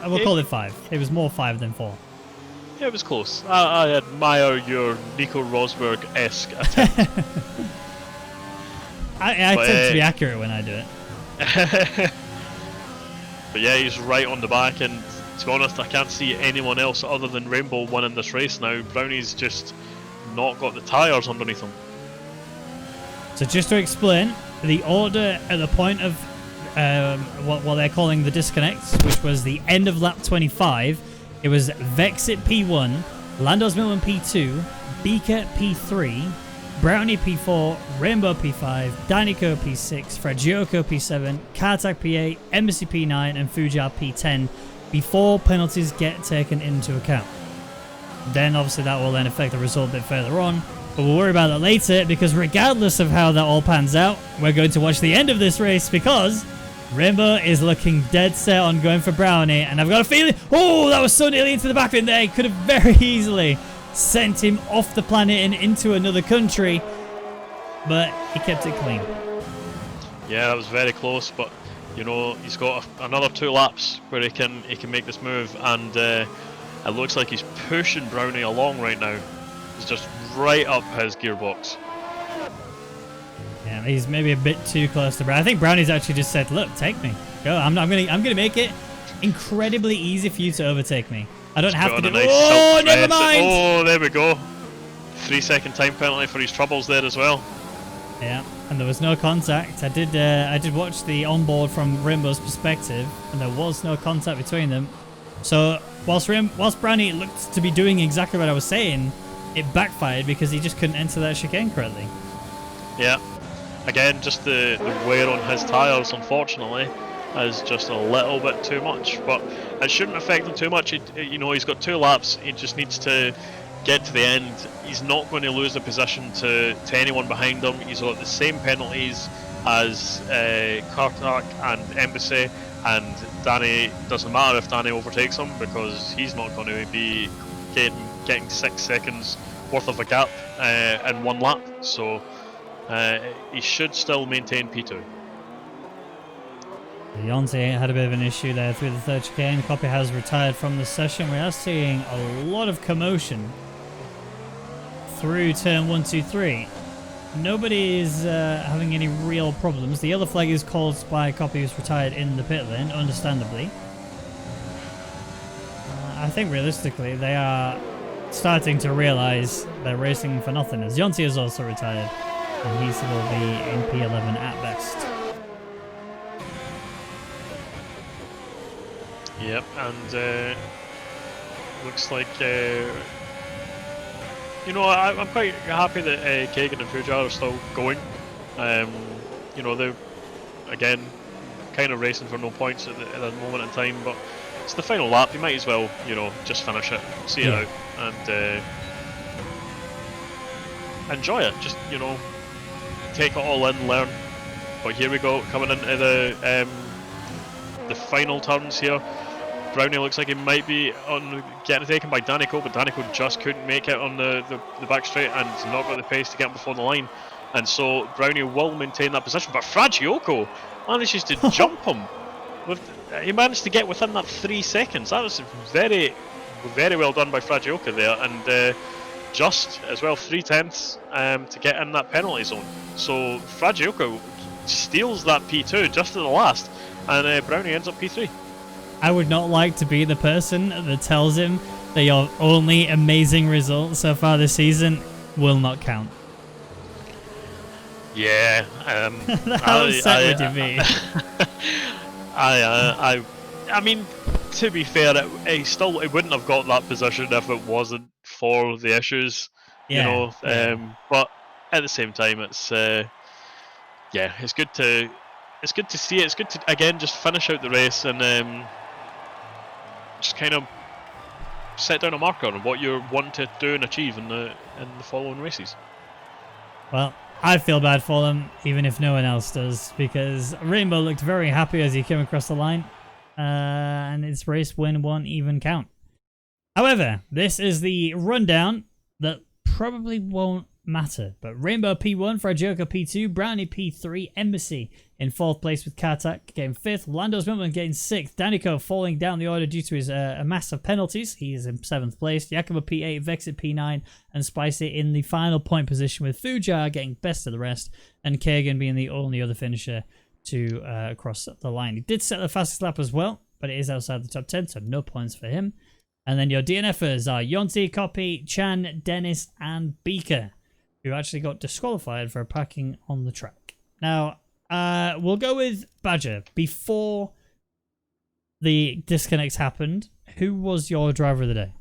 We'll call it 5. It was more 5 than 4. Yeah, it was close. I admire your Nico Rosberg-esque attempt. I tend to be accurate when I do it. But yeah, he's right on the back, and to be honest, I can't see anyone else other than Rainbow winning this race now. Brownie's just not got the tyres underneath him. So just to explain, the order at the point of what they're calling the disconnects, which was the end of lap 25, it was Vexit P1, Lando's Milkman P2, Beaker P3, Brownie P4, Rainbow P5, Danico P6, Fragioco P7, Kartak P8, Embassy P9, and Fujar P10 before penalties get taken into account. Then obviously that will then affect the result a bit further on, but we'll worry about that later, because regardless of how that all pans out, we're going to watch the end of this race, because Rainbow is looking dead set on going for Brownie, and I've got a feeling, oh, that was so nearly into the back end there, he could have very easily sent him off the planet and into another country, but he kept it clean. Yeah, that was very close, but you know, he's got another 2 laps where he can make this move, and it looks like he's pushing Brownie along right now. He's just right up his gearbox. Yeah, he's maybe a bit too close to Brownie. I think Brownie's actually just said, "Look, take me. Go. I'm gonna make it incredibly easy for you to overtake me. I don't have to do." Nice oh, never mind. Oh, there we go. 3-second time penalty for his troubles there as well. Yeah, and there was no contact. I did watch the onboard from Rainbow's perspective, and there was no contact between them. So whilst Brownie looked to be doing exactly what I was saying, it backfired because he just couldn't enter that chicane correctly. Yeah, again, just the wear on his tyres, unfortunately, is just a little bit too much. But it shouldn't affect him too much. You know, he's got 2 laps. He just needs to get to the end. He's not going to lose the position to anyone behind him. He's got the same penalties as Kartak and Embassy, and Danny, doesn't matter if Danny overtakes him, because he's not going to be getting 6 seconds worth of a gap in 1 lap, so he should still maintain P2. Yonti had a bit of an issue there through the 3rd chicane. Copy has retired from the session. We are seeing a lot of commotion through turn 1, 2, 3. Nobody is having any real problems. The yellow flag is caused by Copy, who's retired in the pit lane, understandably. I think realistically they are starting to realise they're racing for nothing, as Yonti is also retired, and he will be in P11 at best. Yep, and looks like you know, I'm quite happy that Kagan and Fujar are still going. You know, they're again kind of racing for no points at the moment in time, but it's the final lap. You might as well, you know, just finish it, see it out, and enjoy it. Just, you know, take it all in, learn. But here we go, coming into the final turns here. Brownie looks like he might be on getting taken by Danico, but Danico just couldn't make it on the back straight and not got the pace to get him before the line. And so Brownie will maintain that position, but Fragioco manages to jump him. He managed to get within that 3 seconds. That was very, very well done by Fragioco there, and just as well 3/10 to get in that penalty zone. So Fragioco steals that P2 just at the last, and Brownie ends up P3. I would not like to be the person that tells him that your only amazing result so far this season will not count. Yeah. How upset would you be? I mean, to be fair, it wouldn't have got that position if it wasn't for the issues, you know. But at the same time, it's it's good to see it. It's good to again just finish out the race and just kind of set down a marker on what you want to do and achieve in the following races. Well, I feel bad for them, even if no one else does, because Rainbow looked very happy as he came across the line, and its race win won't even count. However, this is the rundown that probably won't matter, but Rainbow P1, Fragioco P2, Brownie P3, Embassy in 4th place with Kartak getting 5th, Lando's Milman getting 6th, Danico falling down the order due to his a mass of penalties. He is in 7th place, Yakuba P8, Vexit P9, and Spicy in the final point position with Fujar getting best of the rest, and Kagan being the only other finisher to cross the line. He did set the fastest lap as well, but it is outside the top 10, so no points for him. And then your DNFers are Yonti, Copy, Chan, Dennis, and Beaker, who actually got disqualified for parking on the track. Now, we'll go with Badger. Before the disconnects happened, who was your driver of the day?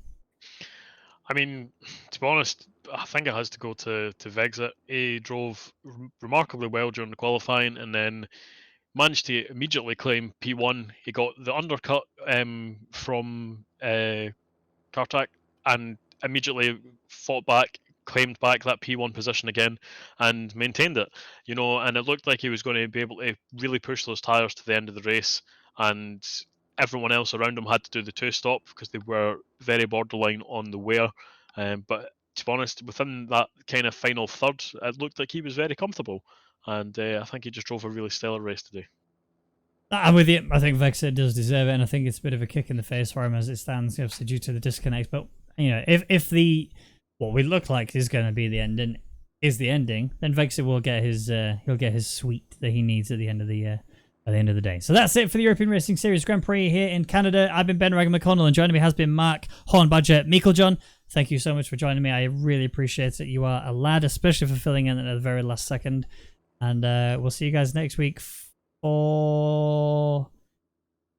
I mean, to be honest, I think it has to go to Vexit. He drove remarkably well during the qualifying, and then managed to immediately claim P1. He got the undercut from Kartak and immediately fought back, claimed back that P1 position again, and maintained it. And it looked like he was going to be able to really push those tyres to the end of the race, and everyone else around him had to do the two stop because they were very borderline on the wear. But to be honest, within that kind of final third, it looked like he was very comfortable, and I think he just drove a really stellar race today. I'm with you. I think Vexit does deserve it, and I think it's a bit of a kick in the face for him as it stands, obviously due to the disconnect. But if the what we look like is going to be the ending is the ending, then Vexit will get his he'll get his sweet that he needs at the end of the day. So that's it for the European Racing Series Grand Prix here in Canada. I've been Ben Raggan McConnell, and joining me has been Mark Hornbadger Meiklejohn. Thank you so much for joining me. I really appreciate it. You are a lad, especially for filling in at the very last second. And we'll see you guys next week for...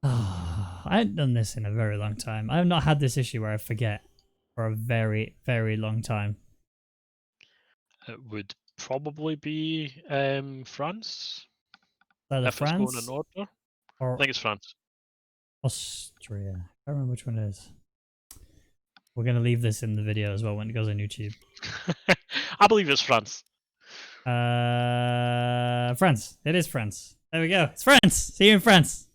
I haven't done this in a very long time. I have not had this issue where I forget for a very, very long time. It would probably be France. Either If it's going France in order. or I think it's France. Austria. I can't remember which one it is. We're going to leave this in the video as well when it goes on YouTube. I believe it's France. France. It is France. There we go. It's France. See you in France.